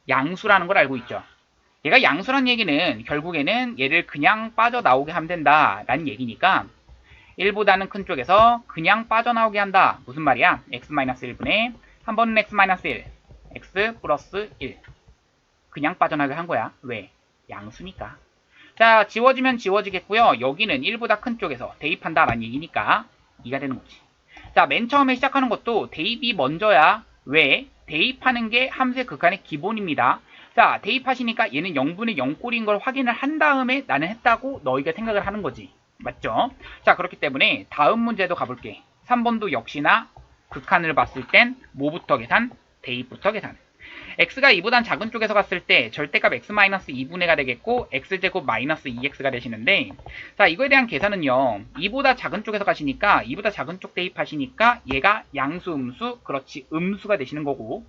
양수라는 걸 알고 있죠. 얘가 양수란 얘기는 결국에는 얘를 그냥 빠져나오게 하면 된다라는 얘기니까 1보다는 큰 쪽에서 그냥 빠져나오게 한다. 무슨 말이야? x-1분의 한 번은 x-1 x 플러스 1 그냥 빠져나오게 한 거야. 왜? 양수니까. 자, 지워지면 지워지겠고요. 여기는 1보다 큰 쪽에서 대입한다 라는 얘기니까 2가 되는 거지. 자, 맨 처음에 시작하는 것도 대입이 먼저야. 왜? 대입하는 게 함수의 극한의 기본입니다. 자, 대입하시니까 얘는 0분의 0꼴인 걸 확인을 한 다음에 나는 했다고 너희가 생각을 하는 거지. 맞죠? 자, 그렇기 때문에 다음 문제도 가볼게. 3번도 역시나 극한을 봤을 땐 뭐부터 계산? 대입부터 계산. x가 2보단 작은 쪽에서 갔을 때 절대값 x-2분의가 되겠고 x제곱 마이너스 2x가 되시는데, 자, 이거에 대한 계산은요 2보다 작은 쪽에서 가시니까 2보다 작은 쪽 대입하시니까 얘가 양수 음수, 그렇지 음수가 되시는 거고,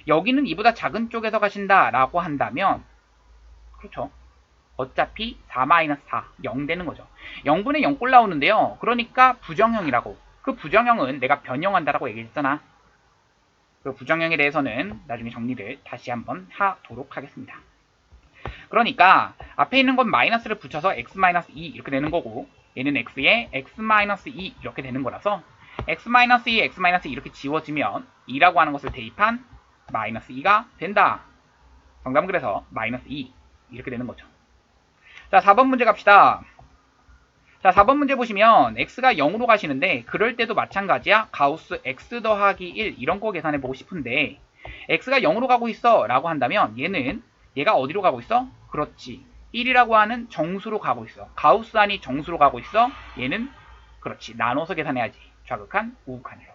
여기는 2보다 작은 쪽에서 가신다 라고 한다면 그렇죠, 어차피 4-4 0 되는 거죠. 0분의 0꼴 나오는데요, 그러니까 부정형이라고. 그 부정형은 내가 변형한다라고 얘기했잖아. 그 부정형에 대해서는 나중에 정리를 다시 한번 하도록 하겠습니다. 그러니까 앞에 있는 건 마이너스를 붙여서 x-2 이렇게 되는 거고, 얘는 x에 x-2 이렇게 되는 거라서 x-2, x-2 이렇게 지워지면 2라고 하는 것을 대입한 마이너스 2가 된다. 정답은 그래서 마이너스 2 이렇게 되는 거죠. 자, 4번 문제 갑시다. 자, 4번 문제 보시면 x가 0으로 가시는데 그럴 때도 마찬가지야. 가우스 x 더하기 1 이런 거 계산해 보고 싶은데 x가 0으로 가고 있어 라고 한다면 얘가 어디로 가고 있어? 그렇지, 1이라고 하는 정수로 가고 있어. 가우스안이 정수로 가고 있어. 얘는 그렇지, 나눠서 계산해야지. 좌극한, 우극한으로.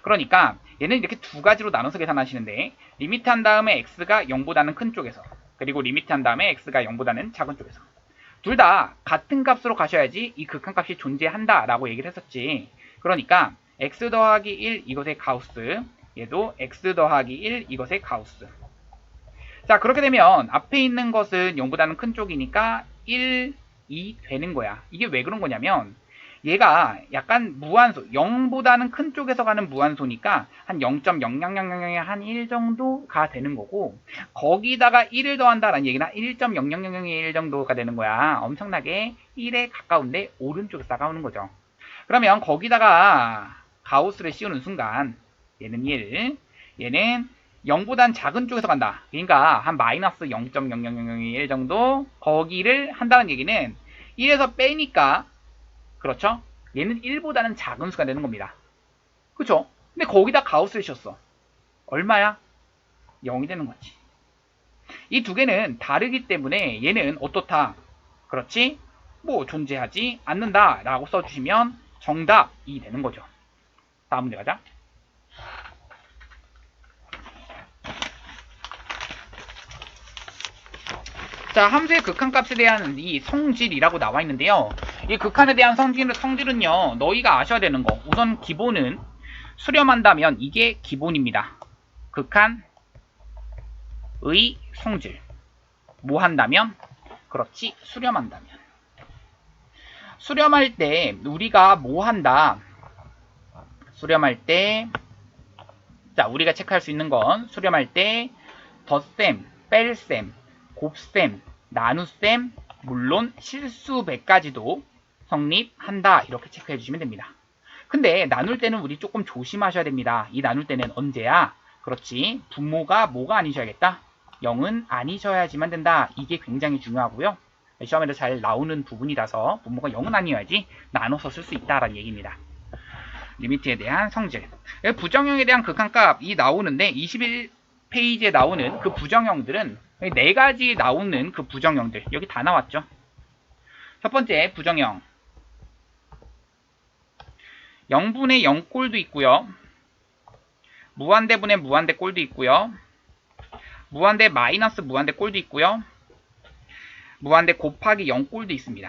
그러니까 얘는 이렇게 두 가지로 나눠서 계산하시는데, 리미트 한 다음에 x가 0보다는 큰 쪽에서, 그리고 리미트 한 다음에 x가 0보다는 작은 쪽에서 둘 다 같은 값으로 가셔야지 이 극한값이 존재한다 라고 얘기를 했었지. 그러니까 x 더하기 1 이것의 가우스, 얘도 x 더하기 1 이것의 가우스. 자, 그렇게 되면 앞에 있는 것은 0보다는 큰 쪽이니까 1, 2 되는 거야. 이게 왜 그런 거냐면 얘가 약간 무한소, 0보다는 큰 쪽에서 가는 무한소니까 한 0.0000의 한 1 정도가 되는 거고, 거기다가 1을 더한다라는 얘기는 1.0000의 1 정도가 되는 거야. 엄청나게 1에 가까운데 오른쪽에서 다가오는 거죠. 그러면 거기다가 가우스를 씌우는 순간 얘는 1, 얘는 0보단 작은 쪽에서 간다. 그러니까 한 마이너스 0.0001 정도 거기를 한다는 얘기는 1에서 빼니까, 그렇죠? 얘는 1보다는 작은 수가 되는 겁니다. 그렇죠? 근데 거기다 가우스를 씌웠어. 얼마야? 0이 되는 거지. 이 두 개는 다르기 때문에 얘는 어떻다? 그렇지? 뭐 존재하지 않는다 라고 써주시면 정답이 되는 거죠. 다음 문제 가자. 자, 함수의 극한값에 대한 이 성질이라고 나와 있는데요. 이 극한에 대한 성질은요, 너희가 아셔야 되는 거. 우선 기본은 수렴한다면 이게 기본입니다. 극한의 성질. 뭐 한다면? 그렇지, 수렴한다면. 수렴할 때 우리가 뭐 한다? 수렴할 때, 자, 우리가 체크할 수 있는 건 수렴할 때 덧셈, 뺄셈, 곱셈, 나눗셈, 물론 실수배까지도 성립한다. 이렇게 체크해 주시면 됩니다. 근데 나눌 때는 우리 조금 조심하셔야 됩니다. 이 나눌 때는 언제야? 그렇지. 분모가 뭐가 아니셔야겠다? 0은 아니셔야지만 된다. 이게 굉장히 중요하고요. 시험에도 잘 나오는 부분이라서 분모가 0은 아니어야지 나눠서 쓸 수 있다라는 얘기입니다. 리미트에 대한 성질. 부정형에 대한 극한값이 나오는데 21페이지에 나오는 그 부정형들은 4가지 나오는 그 부정형들. 여기 다 나왔죠. 첫 번째 부정형. 0분의 0꼴도 있고요. 무한대분의 무한대 꼴도 있고요. 무한대 마이너스 무한대 꼴도 있고요. 무한대 곱하기 0꼴도 있습니다.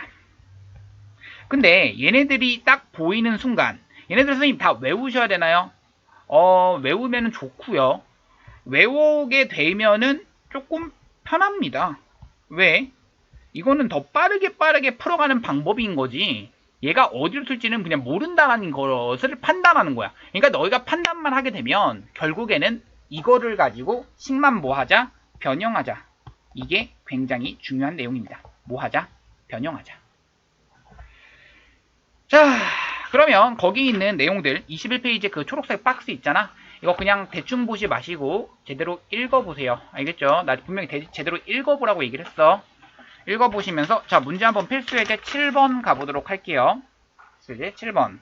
근데 얘네들이 딱 보이는 순간 얘네들 선생님 다 외우셔야 되나요? 외우면은 좋고요. 외우게 되면은 조금 편합니다. 왜? 이거는 더 빠르게 풀어가는 방법인 거지. 얘가 어디로 쓸지는 그냥 모른다는 것을 판단하는 거야. 그러니까 너희가 판단만 하게 되면 결국에는 이거를 가지고 식만 뭐 하자? 변형하자. 이게 굉장히 중요한 내용입니다. 뭐 하자? 변형하자. 자, 그러면 거기 있는 내용들 21페이지 그 초록색 박스 있잖아. 이거 그냥 대충 보지 마시고 제대로 읽어보세요. 알겠죠? 나 분명히 제대로 읽어보라고 얘기를 했어. 읽어보시면서 자, 문제 한번 필수예제 7번 가보도록 할게요. 필수예제 7번.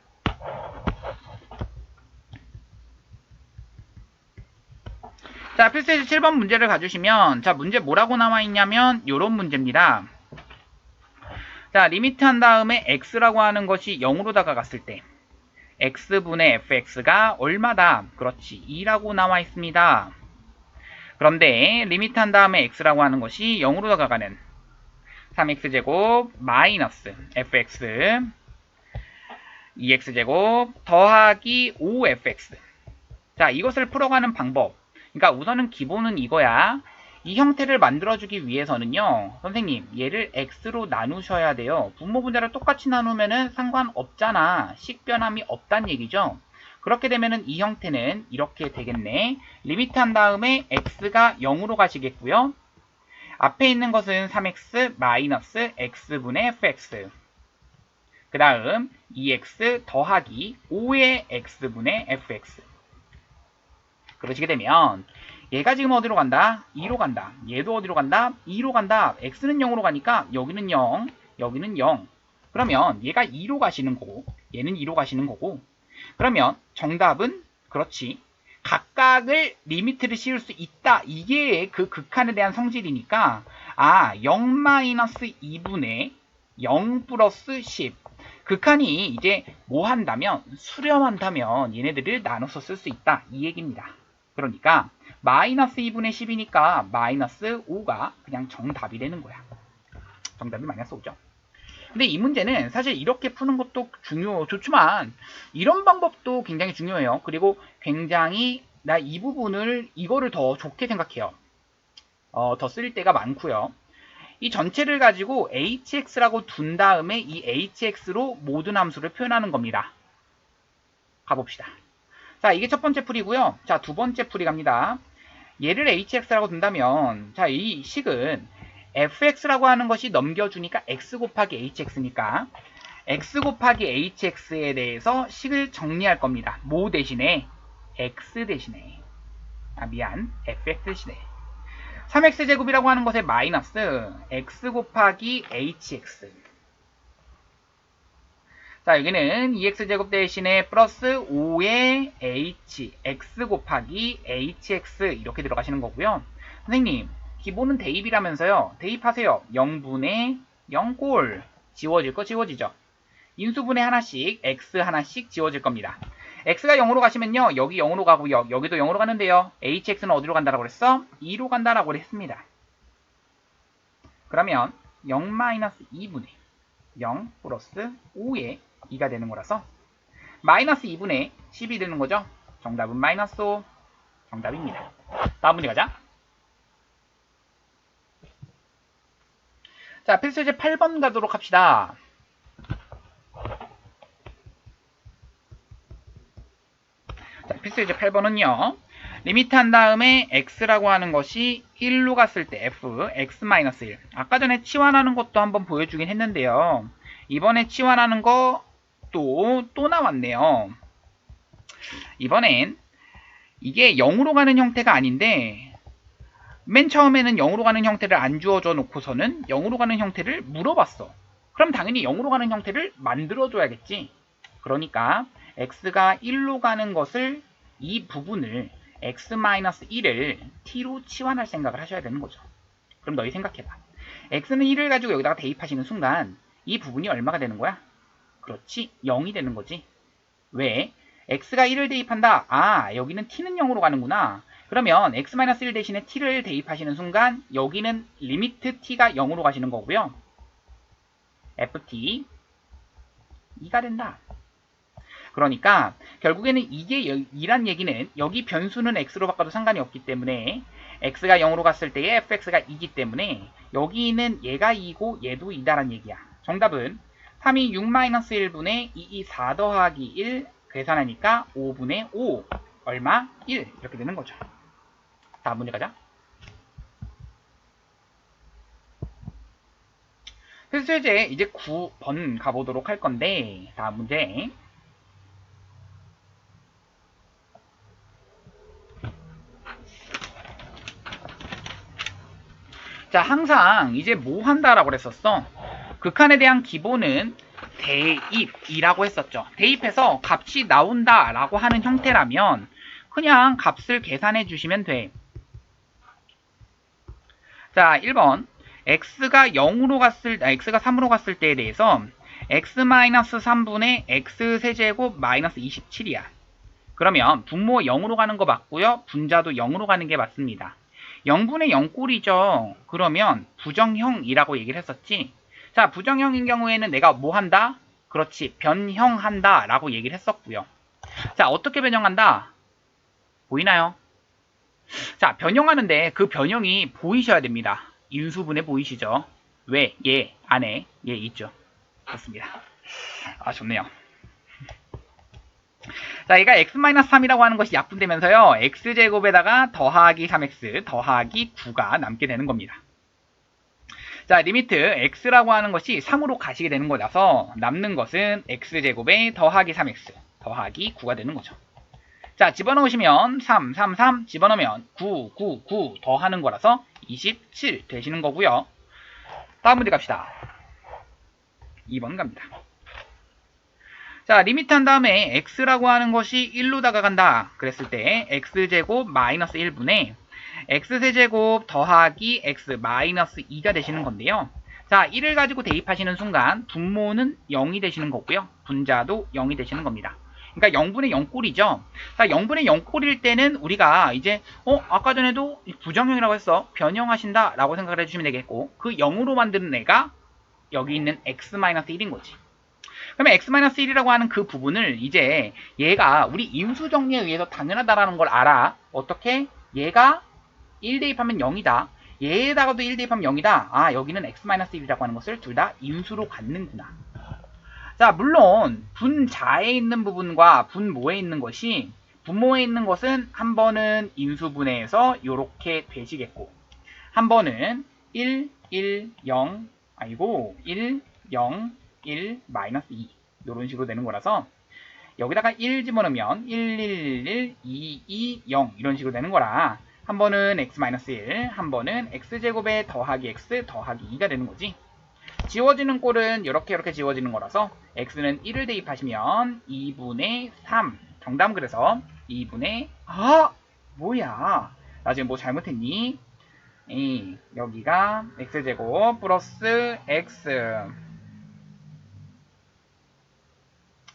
자, 필수예제 7번 문제를 가주시면 자, 문제 뭐라고 나와 있냐면 요런 문제입니다. 자, 리미트 한 다음에 x라고 하는 것이 0으로 다가갔을 때 x분의 fx가 얼마다? 그렇지, 2라고 나와 있습니다. 그런데 리미트 한 다음에 x라고 하는 것이 0으로 다가가는 3x제곱 마이너스 fx 2x제곱 더하기 5fx. 자, 이것을 풀어가는 방법. 그러니까 우선은 기본은 이거야. 이 형태를 만들어주기 위해서는요, 선생님 얘를 x로 나누셔야 돼요. 분모 분자를 똑같이 나누면은 상관없잖아. 식변함이 없단 얘기죠. 그렇게 되면은 이 형태는 이렇게 되겠네. 리미트 한 다음에 x가 0으로 가시겠고요. 앞에 있는 것은 3x 마이너스 x분의 fx. 그 다음 2x 더하기 5의 x분의 fx. 그러시게 되면 얘가 지금 어디로 간다? 2로 간다. 얘도 어디로 간다? 2로 간다. x는 0으로 가니까 여기는 0, 여기는 0. 그러면 얘가 2로 가시는 거고 얘는 2로 가시는 거고, 그러면 정답은 그렇지, 각각을 리미트를 씌울 수 있다. 이게 그 극한에 대한 성질이니까 0-2분의 0 플러스 10. 극한이 이제 뭐 한다면 수렴한다면 얘네들을 나눠서 쓸 수 있다. 이 얘기입니다. 그러니까 마이너스 2분의 10이니까 마이너스 5가 그냥 정답이 되는 거야. 정답이 마이너스 5죠. 근데 이 문제는 사실 이렇게 푸는 것도 좋지만 이런 방법도 굉장히 중요해요. 그리고 굉장히 나 이 부분을 이거를 더 좋게 생각해요. 더 쓸 때가 많고요. 이 전체를 가지고 hx라고 둔 다음에 이 hx로 모든 함수를 표현하는 겁니다. 가봅시다. 자, 이게 첫 번째 풀이고요. 자, 두 번째 풀이 갑니다. 얘를 hx라고 둔다면 자, 이 식은 fx라고 하는 것이 넘겨주니까 x 곱하기 hx니까 x 곱하기 hx에 대해서 식을 정리할 겁니다. 뭐 대신에? x 대신에. fx 대신에. 3x제곱이라고 하는 것의 마이너스 x 곱하기 hx. 자, 여기는 2x제곱 대신에 플러스 5의 x 곱하기 hx 이렇게 들어가시는 거고요. 선생님, 기본은 대입이라면서요. 대입하세요. 0분의 0꼴. 지워질 거 지워지죠. 인수분해 하나씩 x 하나씩 지워질 겁니다. x가 0으로 가시면요. 여기 0으로 가고요. 여기도 0으로 가는데요. hx는 어디로 간다라고 그랬어? 2로 간다라고 했습니다. 그러면 0-2분의 0 플러스 5의 2가 되는 거라서 마이너스 2분의 10이 되는 거죠. 정답은 마이너스 5. 정답입니다. 다음 문제 가자. 자, 필수제 8번 가도록 합시다. 자, 필수제 8번은요. 리미트 한 다음에 x라고 하는 것이 1로 갔을 때 f, x-1. 아까 전에 치환하는 것도 한번 보여주긴 했는데요. 이번에 치환하는 거 또 나왔네요. 이번엔 이게 0으로 가는 형태가 아닌데 맨 처음에는 0으로 가는 형태를 안 주어줘 놓고서는 0으로 가는 형태를 물어봤어. 그럼 당연히 0으로 가는 형태를 만들어줘야겠지. 그러니까 x가 1로 가는 것을 이 부분을 x-1을 t로 치환할 생각을 하셔야 되는 거죠. 그럼 너희 생각해봐. x는 1을 가지고 여기다가 대입하시는 순간 이 부분이 얼마가 되는 거야? 그렇지, 0이 되는 거지. 왜? x가 1을 대입한다. 아, 여기는 t는 0으로 가는구나. 그러면 x-1 대신에 t를 대입하시는 순간 여기는 리미트 t가 0으로 가시는 거고요. ft 2가 된다. 그러니까 결국에는 이게 2란 얘기는 여기 변수는 x로 바꿔도 상관이 없기 때문에 x가 0으로 갔을 때의 fx가 2기 때문에 여기는 얘가 2고 얘도 2다란 얘기야. 정답은 3이 6-1분의 2이 4 더하기 1 계산하니까 5분의 5 얼마? 1 이렇게 되는 거죠. 다음 문제 가자. 필수예제 이제 9번 가보도록 할 건데 다음 문제. 자, 항상 이제 뭐 한다라고 그랬었어? 극한에 대한 기본은 대입이라고 했었죠. 대입해서 값이 나온다라고 하는 형태라면 그냥 값을 계산해 주시면 돼. 자, 1번. x가 0으로 갔을, x가 3으로 갔을 때에 대해서 x-3분의 x세제곱 마이너스 27이야. 그러면 분모 0으로 가는 거 맞고요. 분자도 0으로 가는 게 맞습니다. 0분의 0꼴이죠. 그러면 부정형이라고 얘기를 했었지. 자, 부정형인 경우에는 내가 뭐 한다? 그렇지, 변형한다 라고 얘기를 했었고요. 자, 어떻게 변형한다? 보이나요? 자, 변형하는데 그 변형이 보이셔야 됩니다. 인수분해 보이시죠? 왜? 얘 안에 얘 있죠. 좋습니다. 아, 좋네요. 자, 얘가 x-3이라고 하는 것이 약분되면서요. x제곱에다가 더하기 3x 더하기 9가 남게 되는 겁니다. 자, 리미트 x라고 하는 것이 3으로 가시게 되는 거라서 남는 것은 x제곱에 더하기 3x 더하기 9가 되는 거죠. 자, 집어넣으시면 3, 3, 3 집어넣으면 9, 9, 9 더하는 거라서 27 되시는 거고요. 다음 문제 갑시다. 2번 갑니다. 자, 리미트 한 다음에 x라고 하는 것이 1로 다가간다 그랬을 때 x제곱 마이너스 1분의 x세제곱 더하기 x 마이너스 2가 되시는 건데요. 자, 1을 가지고 대입하시는 순간 분모는 0이 되시는 거고요. 분자도 0이 되시는 겁니다. 그러니까 0분의 0꼴이죠. 자, 0분의 0꼴일 때는 우리가 이제 아까 전에도 부정형이라고 했어. 변형하신다 라고 생각을 해주시면 되겠고 그 0으로 만드는 애가 여기 있는 x-1인 거지. 그러면 x-1이라고 하는 그 부분을 이제 얘가 우리 인수 정리에 의해서 당연하다라는 걸 알아. 어떻게? 얘가 1 대입하면 0이다. 얘에다가도 1 대입하면 0이다. 아, 여기는 x-1이라고 하는 것을 둘 다 인수로 갖는구나. 자, 물론 분자에 있는 부분과 분모에 있는 것이 분모에 있는 것은 한 번은 인수분해해서 이렇게 되시겠고 한 번은 1, 1, 0 아니고 1, 0, 1, 마이너스 2 이런 식으로 되는 거라서 여기다가 1 집어넣으면 1, 1, 1, 2, 2, 0 이런 식으로 되는 거라 한 번은 x-1, 한 번은 x제곱에 더하기 x 더하기 2가 되는 거지. 지워지는 꼴은 이렇게 지워지는 거라서 x는 1을 대입하시면 2분의 3. 정답은 그래서 2분의 뭐야? 나 지금 뭐 잘못했니? 여기가 x제곱 플러스 x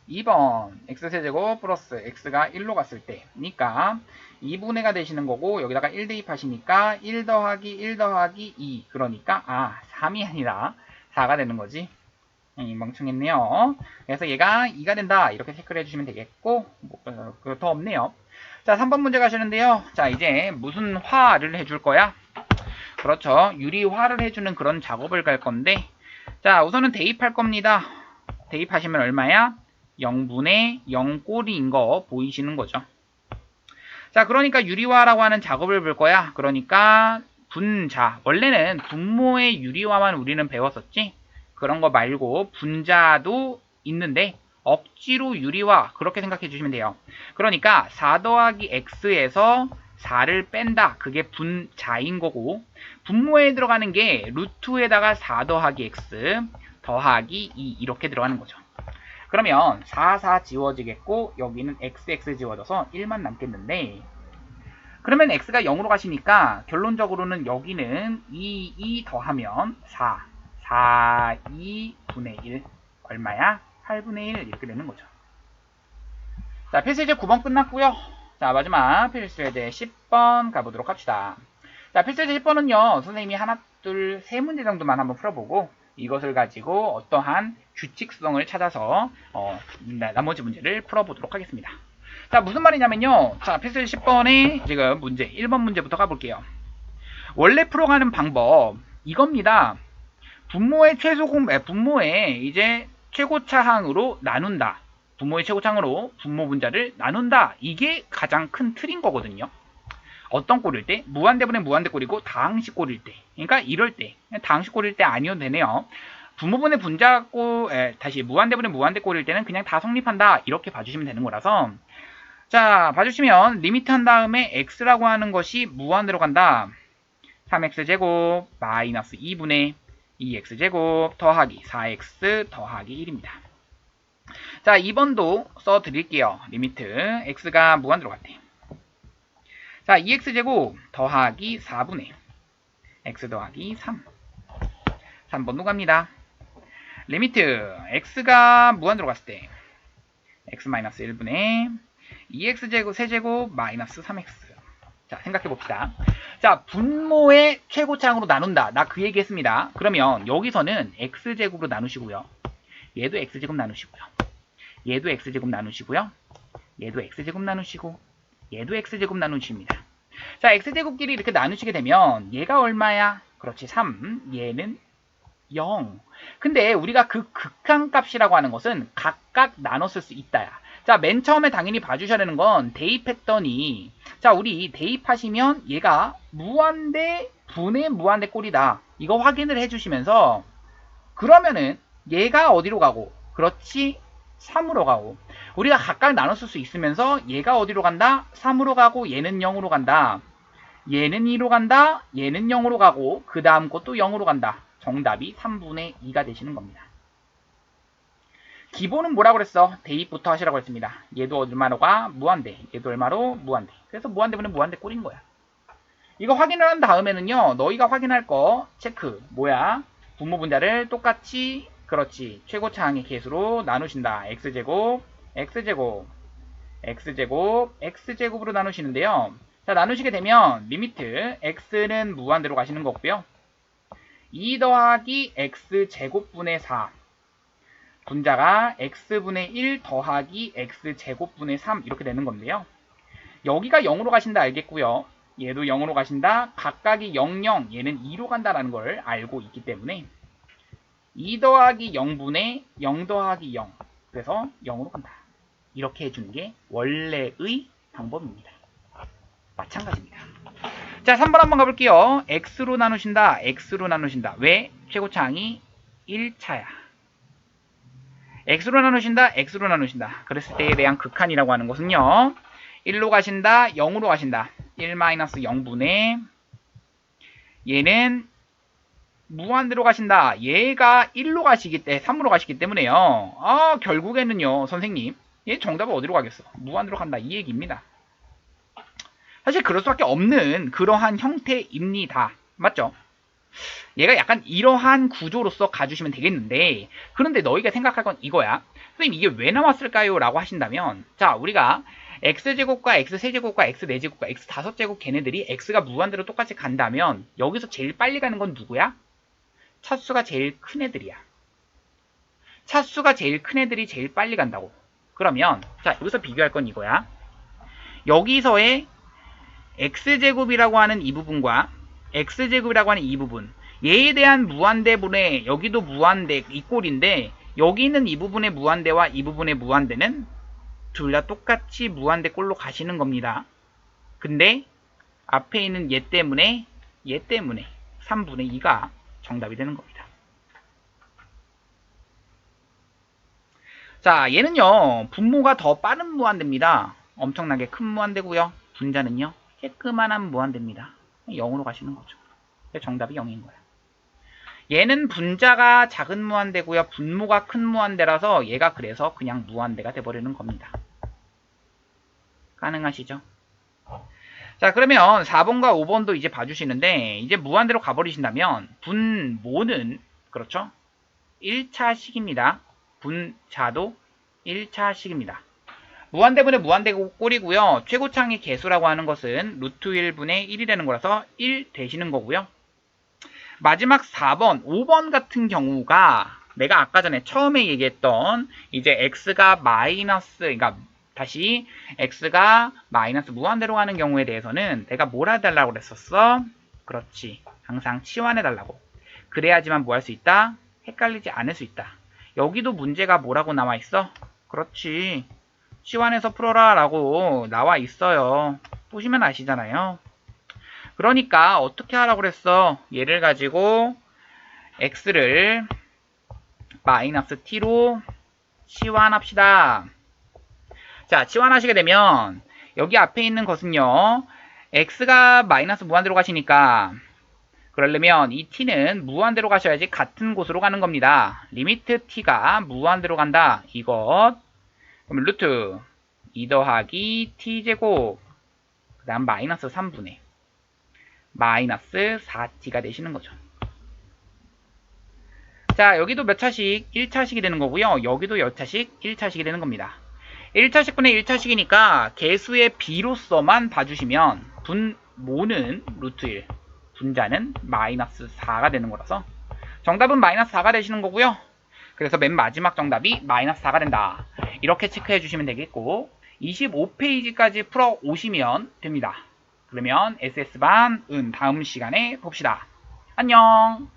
2번 x세제곱 플러스 x가 1로 갔을 때니까 2분의가 되시는 거고 여기다가 1 대입하시니까 1 더하기 1 더하기 2 그러니까 3이 아니라 4가 되는 거지. 멍청했네요. 그래서 얘가 2가 된다 이렇게 체크를 해주시면 되겠고 더 없네요. 자 3번 문제 가시는데요. 자 이제 무슨 화를 해줄 거야? 그렇죠. 유리화를 해주는 그런 작업을 갈 건데 자 우선은 대입할 겁니다. 대입하시면 얼마야? 0분의 0꼴인 거 보이시는 거죠. 자, 그러니까 유리화라고 하는 작업을 볼 거야. 그러니까 분자. 원래는 분모의 유리화만 우리는 배웠었지. 그런 거 말고 분자도 있는데 억지로 유리화 그렇게 생각해 주시면 돼요. 그러니까 4 더하기 x에서 4를 뺀다. 그게 분자인 거고 분모에 들어가는 게 루트에다가 4 더하기 x 더하기 2 이렇게 들어가는 거죠. 그러면 4 지워지겠고 여기는 x 지워져서 1만 남겠는데 그러면 x가 0으로 가시니까 결론적으로는 여기는 2 더하면 4 2분의 1 얼마야? 8분의 1 이렇게 되는 거죠. 자 필수예제 9번 끝났고요. 자 마지막 필수예제 10번 가보도록 합시다. 자 필수예제 10번은요 선생님이 하나 둘 세 문제 정도만 한번 풀어보고 이것을 가지고 어떠한 규칙성을 찾아서 나머지 문제를 풀어보도록 하겠습니다. 자 무슨 말이냐면요. 자 필수 10번의 지금 문제 1번 문제부터 가볼게요. 원래 풀어가는 방법 이겁니다. 분모의 이제 최고차항으로 나눈다. 분모의 최고차항으로 분모 분자를 나눈다. 이게 가장 큰 틀인 거거든요. 어떤 꼴일 때? 무한대분의 무한대꼴이고 다항식꼴일 때. 그러니까 이럴 때. 다항식꼴일 때 아니어도 되네요. 분모분의 분자꼴, 다시 무한대분의 무한대꼴일 때는 그냥 다 성립한다. 이렇게 봐주시면 되는 거라서. 자, 봐주시면 리미트 한 다음에 x라고 하는 것이 무한대로 간다. 3x제곱 마이너스 2분의 2x제곱 더하기 4x 더하기 1입니다. 자, 2번도 써드릴게요. 리미트 x가 무한대로 갔대. 자, 2x제곱 더하기 4분의 x 더하기 3. 3번도 갑니다. 리미트 x가 무한대로 갔을 때 x 마이너스 1분의 2x제곱 세제곱 마이너스 3x. 자, 생각해봅시다. 자, 분모의 최고차항으로 나눈다. 나 그 얘기 했습니다. 그러면 여기서는 x제곱으로 나누시고요. 얘도 x제곱 나누시고요. 얘도 x제곱 나누시고요. 얘도 x제곱 나누시고 얘도 x제곱 나누십니다. 자, x제곱끼리 이렇게 나누시게 되면 얘가 얼마야? 그렇지, 3. 얘는 0. 근데 우리가 그 극한값이라고 하는 것은 각각 나눴을 수 있다야. 자, 맨 처음에 당연히 봐주셔야 되는 건 대입했더니 자, 우리 대입하시면 얘가 무한대 분의 무한대 꼴이다. 이거 확인을 해주시면서 그러면은 얘가 어디로 가고 그렇지 3으로 가고 우리가 각각 나눴을 수 있으면서 얘가 어디로 간다? 3으로 가고 얘는 0으로 간다. 얘는 2로 간다. 얘는 0으로 가고 그 다음 것도 0으로 간다. 정답이 3분의 2가 되시는 겁니다. 기본은 뭐라고 그랬어? 대입부터 하시라고 했습니다. 얘도 얼마로 가? 무한대. 얘도 얼마로? 무한대. 그래서 무한대분의 무한대 꼴인 거야. 이거 확인을 한 다음에는요. 너희가 확인할 거 체크. 뭐야? 분모 분자를 똑같이 그렇지. 최고차항의 개수로 나누신다. x제곱, x제곱, x제곱, x제곱으로 나누시는데요. 자, 나누시게 되면 리미트 x는 무한대로 가시는 거고요. 2 더하기 x제곱분의 4 분자가 x분의 1 더하기 x제곱분의 3 이렇게 되는 건데요. 여기가 0으로 가신다 알겠고요. 얘도 0으로 가신다. 각각이 0, 0, 얘는 2로 간다라는 걸 알고 있기 때문에 2 더하기 0분의 0 더하기 0 그래서 0으로 간다. 이렇게 해주는 게 원래의 방법입니다. 마찬가지입니다. 자, 3번 한번 가볼게요. x로 나누신다. x로 나누신다. 왜? 최고차항이 1차야. x로 나누신다. x로 나누신다. 그랬을 때에 대한 극한이라고 하는 것은요. 1로 가신다. 0으로 가신다. 1-0분의 얘는 무한대로 가신다. 얘가 1로 가시기 때문에 3으로 가시기 때문에요. 결국에는요. 선생님 얘 정답은 어디로 가겠어? 무한대로 간다. 이 얘기입니다. 사실 그럴 수밖에 없는 그러한 형태입니다. 맞죠? 얘가 약간 이러한 구조로서 가주시면 되겠는데, 그런데 너희가 생각할 건 이거야. 선생님 이게 왜 나왔을까요? 라고 하신다면, 자 우리가 x제곱과 x세제곱과 x네제곱과 x5제곱 걔네들이 x가 무한대로 똑같이 간다면 여기서 제일 빨리 가는 건 누구야? 차수가 제일 큰 애들이야. 차수가 제일 큰 애들이 제일 빨리 간다고. 그러면 자 여기서 비교할 건 이거야. 여기서의 x제곱이라고 하는 이 부분과 x제곱이라고 하는 이 부분, 얘에 대한 무한대분의 여기도 무한대 이 꼴인데, 여기 있는 이 부분의 무한대와 이 부분의 무한대는 둘 다 똑같이 무한대 꼴로 가시는 겁니다. 근데 앞에 있는 얘 때문에 3분의 2가 정답이 되는 겁니다. 자 얘는요 분모가 더 빠른 무한대입니다. 엄청나게 큰 무한대고요. 분자는요 쬐끄만한 무한대입니다. 0으로 가시는 거죠. 정답이 0인 거야. 얘는 분자가 작은 무한대고요. 분모가 큰 무한대라서 얘가 그래서 그냥 무한대가 돼버리는 겁니다. 가능하시죠? 자 그러면 4번과 5번도 이제 봐주시는데, 이제 무한대로 가버리신다면 분모는 그렇죠? 1차식입니다. 분자도 1차식입니다. 무한대분의 무한대 꼴이고요. 최고창의 개수라고 하는 것은 루트 1분의 1이라는 거라서 1 되시는 거고요. 마지막 4번, 5번 같은 경우가 내가 아까 전에 처음에 얘기했던 이제 x가 마이너스, 그러니까 다시 x가 마이너스 무한대로 가는 경우에 대해서는 내가 뭘 해달라고 그랬었어? 그렇지. 항상 치환해달라고. 그래야지만 뭐 할 수 있다? 헷갈리지 않을 수 있다. 여기도 문제가 뭐라고 나와 있어? 그렇지. 치환해서 풀어라 라고 나와 있어요. 보시면 아시잖아요. 그러니까 어떻게 하라고 그랬어? 얘를 가지고 x를 마이너스 t로 치환합시다. 자, 치환하시게 되면 여기 앞에 있는 것은요, x가 마이너스 무한대로 가시니까 그러려면 이 t는 무한대로 가셔야지 같은 곳으로 가는 겁니다. 리미트 t가 무한대로 간다. 이것. 그럼 루트 2 더하기 t제곱 그 다음 마이너스 3분의 마이너스 4t가 되시는 거죠. 자 여기도 몇 차식? 1차식이 되는 거고요. 여기도 몇 차식? 1차식이 되는 겁니다. 1차식분의 1차식이니까 개수의 비로서만 봐주시면 분모는 루트 1, 분자는 마이너스 4가 되는 거라서 정답은 마이너스 4가 되시는 거고요. 그래서 맨 마지막 정답이 마이너스 4가 된다. 이렇게 체크해 주시면 되겠고 25페이지까지 풀어 오시면 됩니다. 그러면 SS반은 다음 시간에 봅시다. 안녕.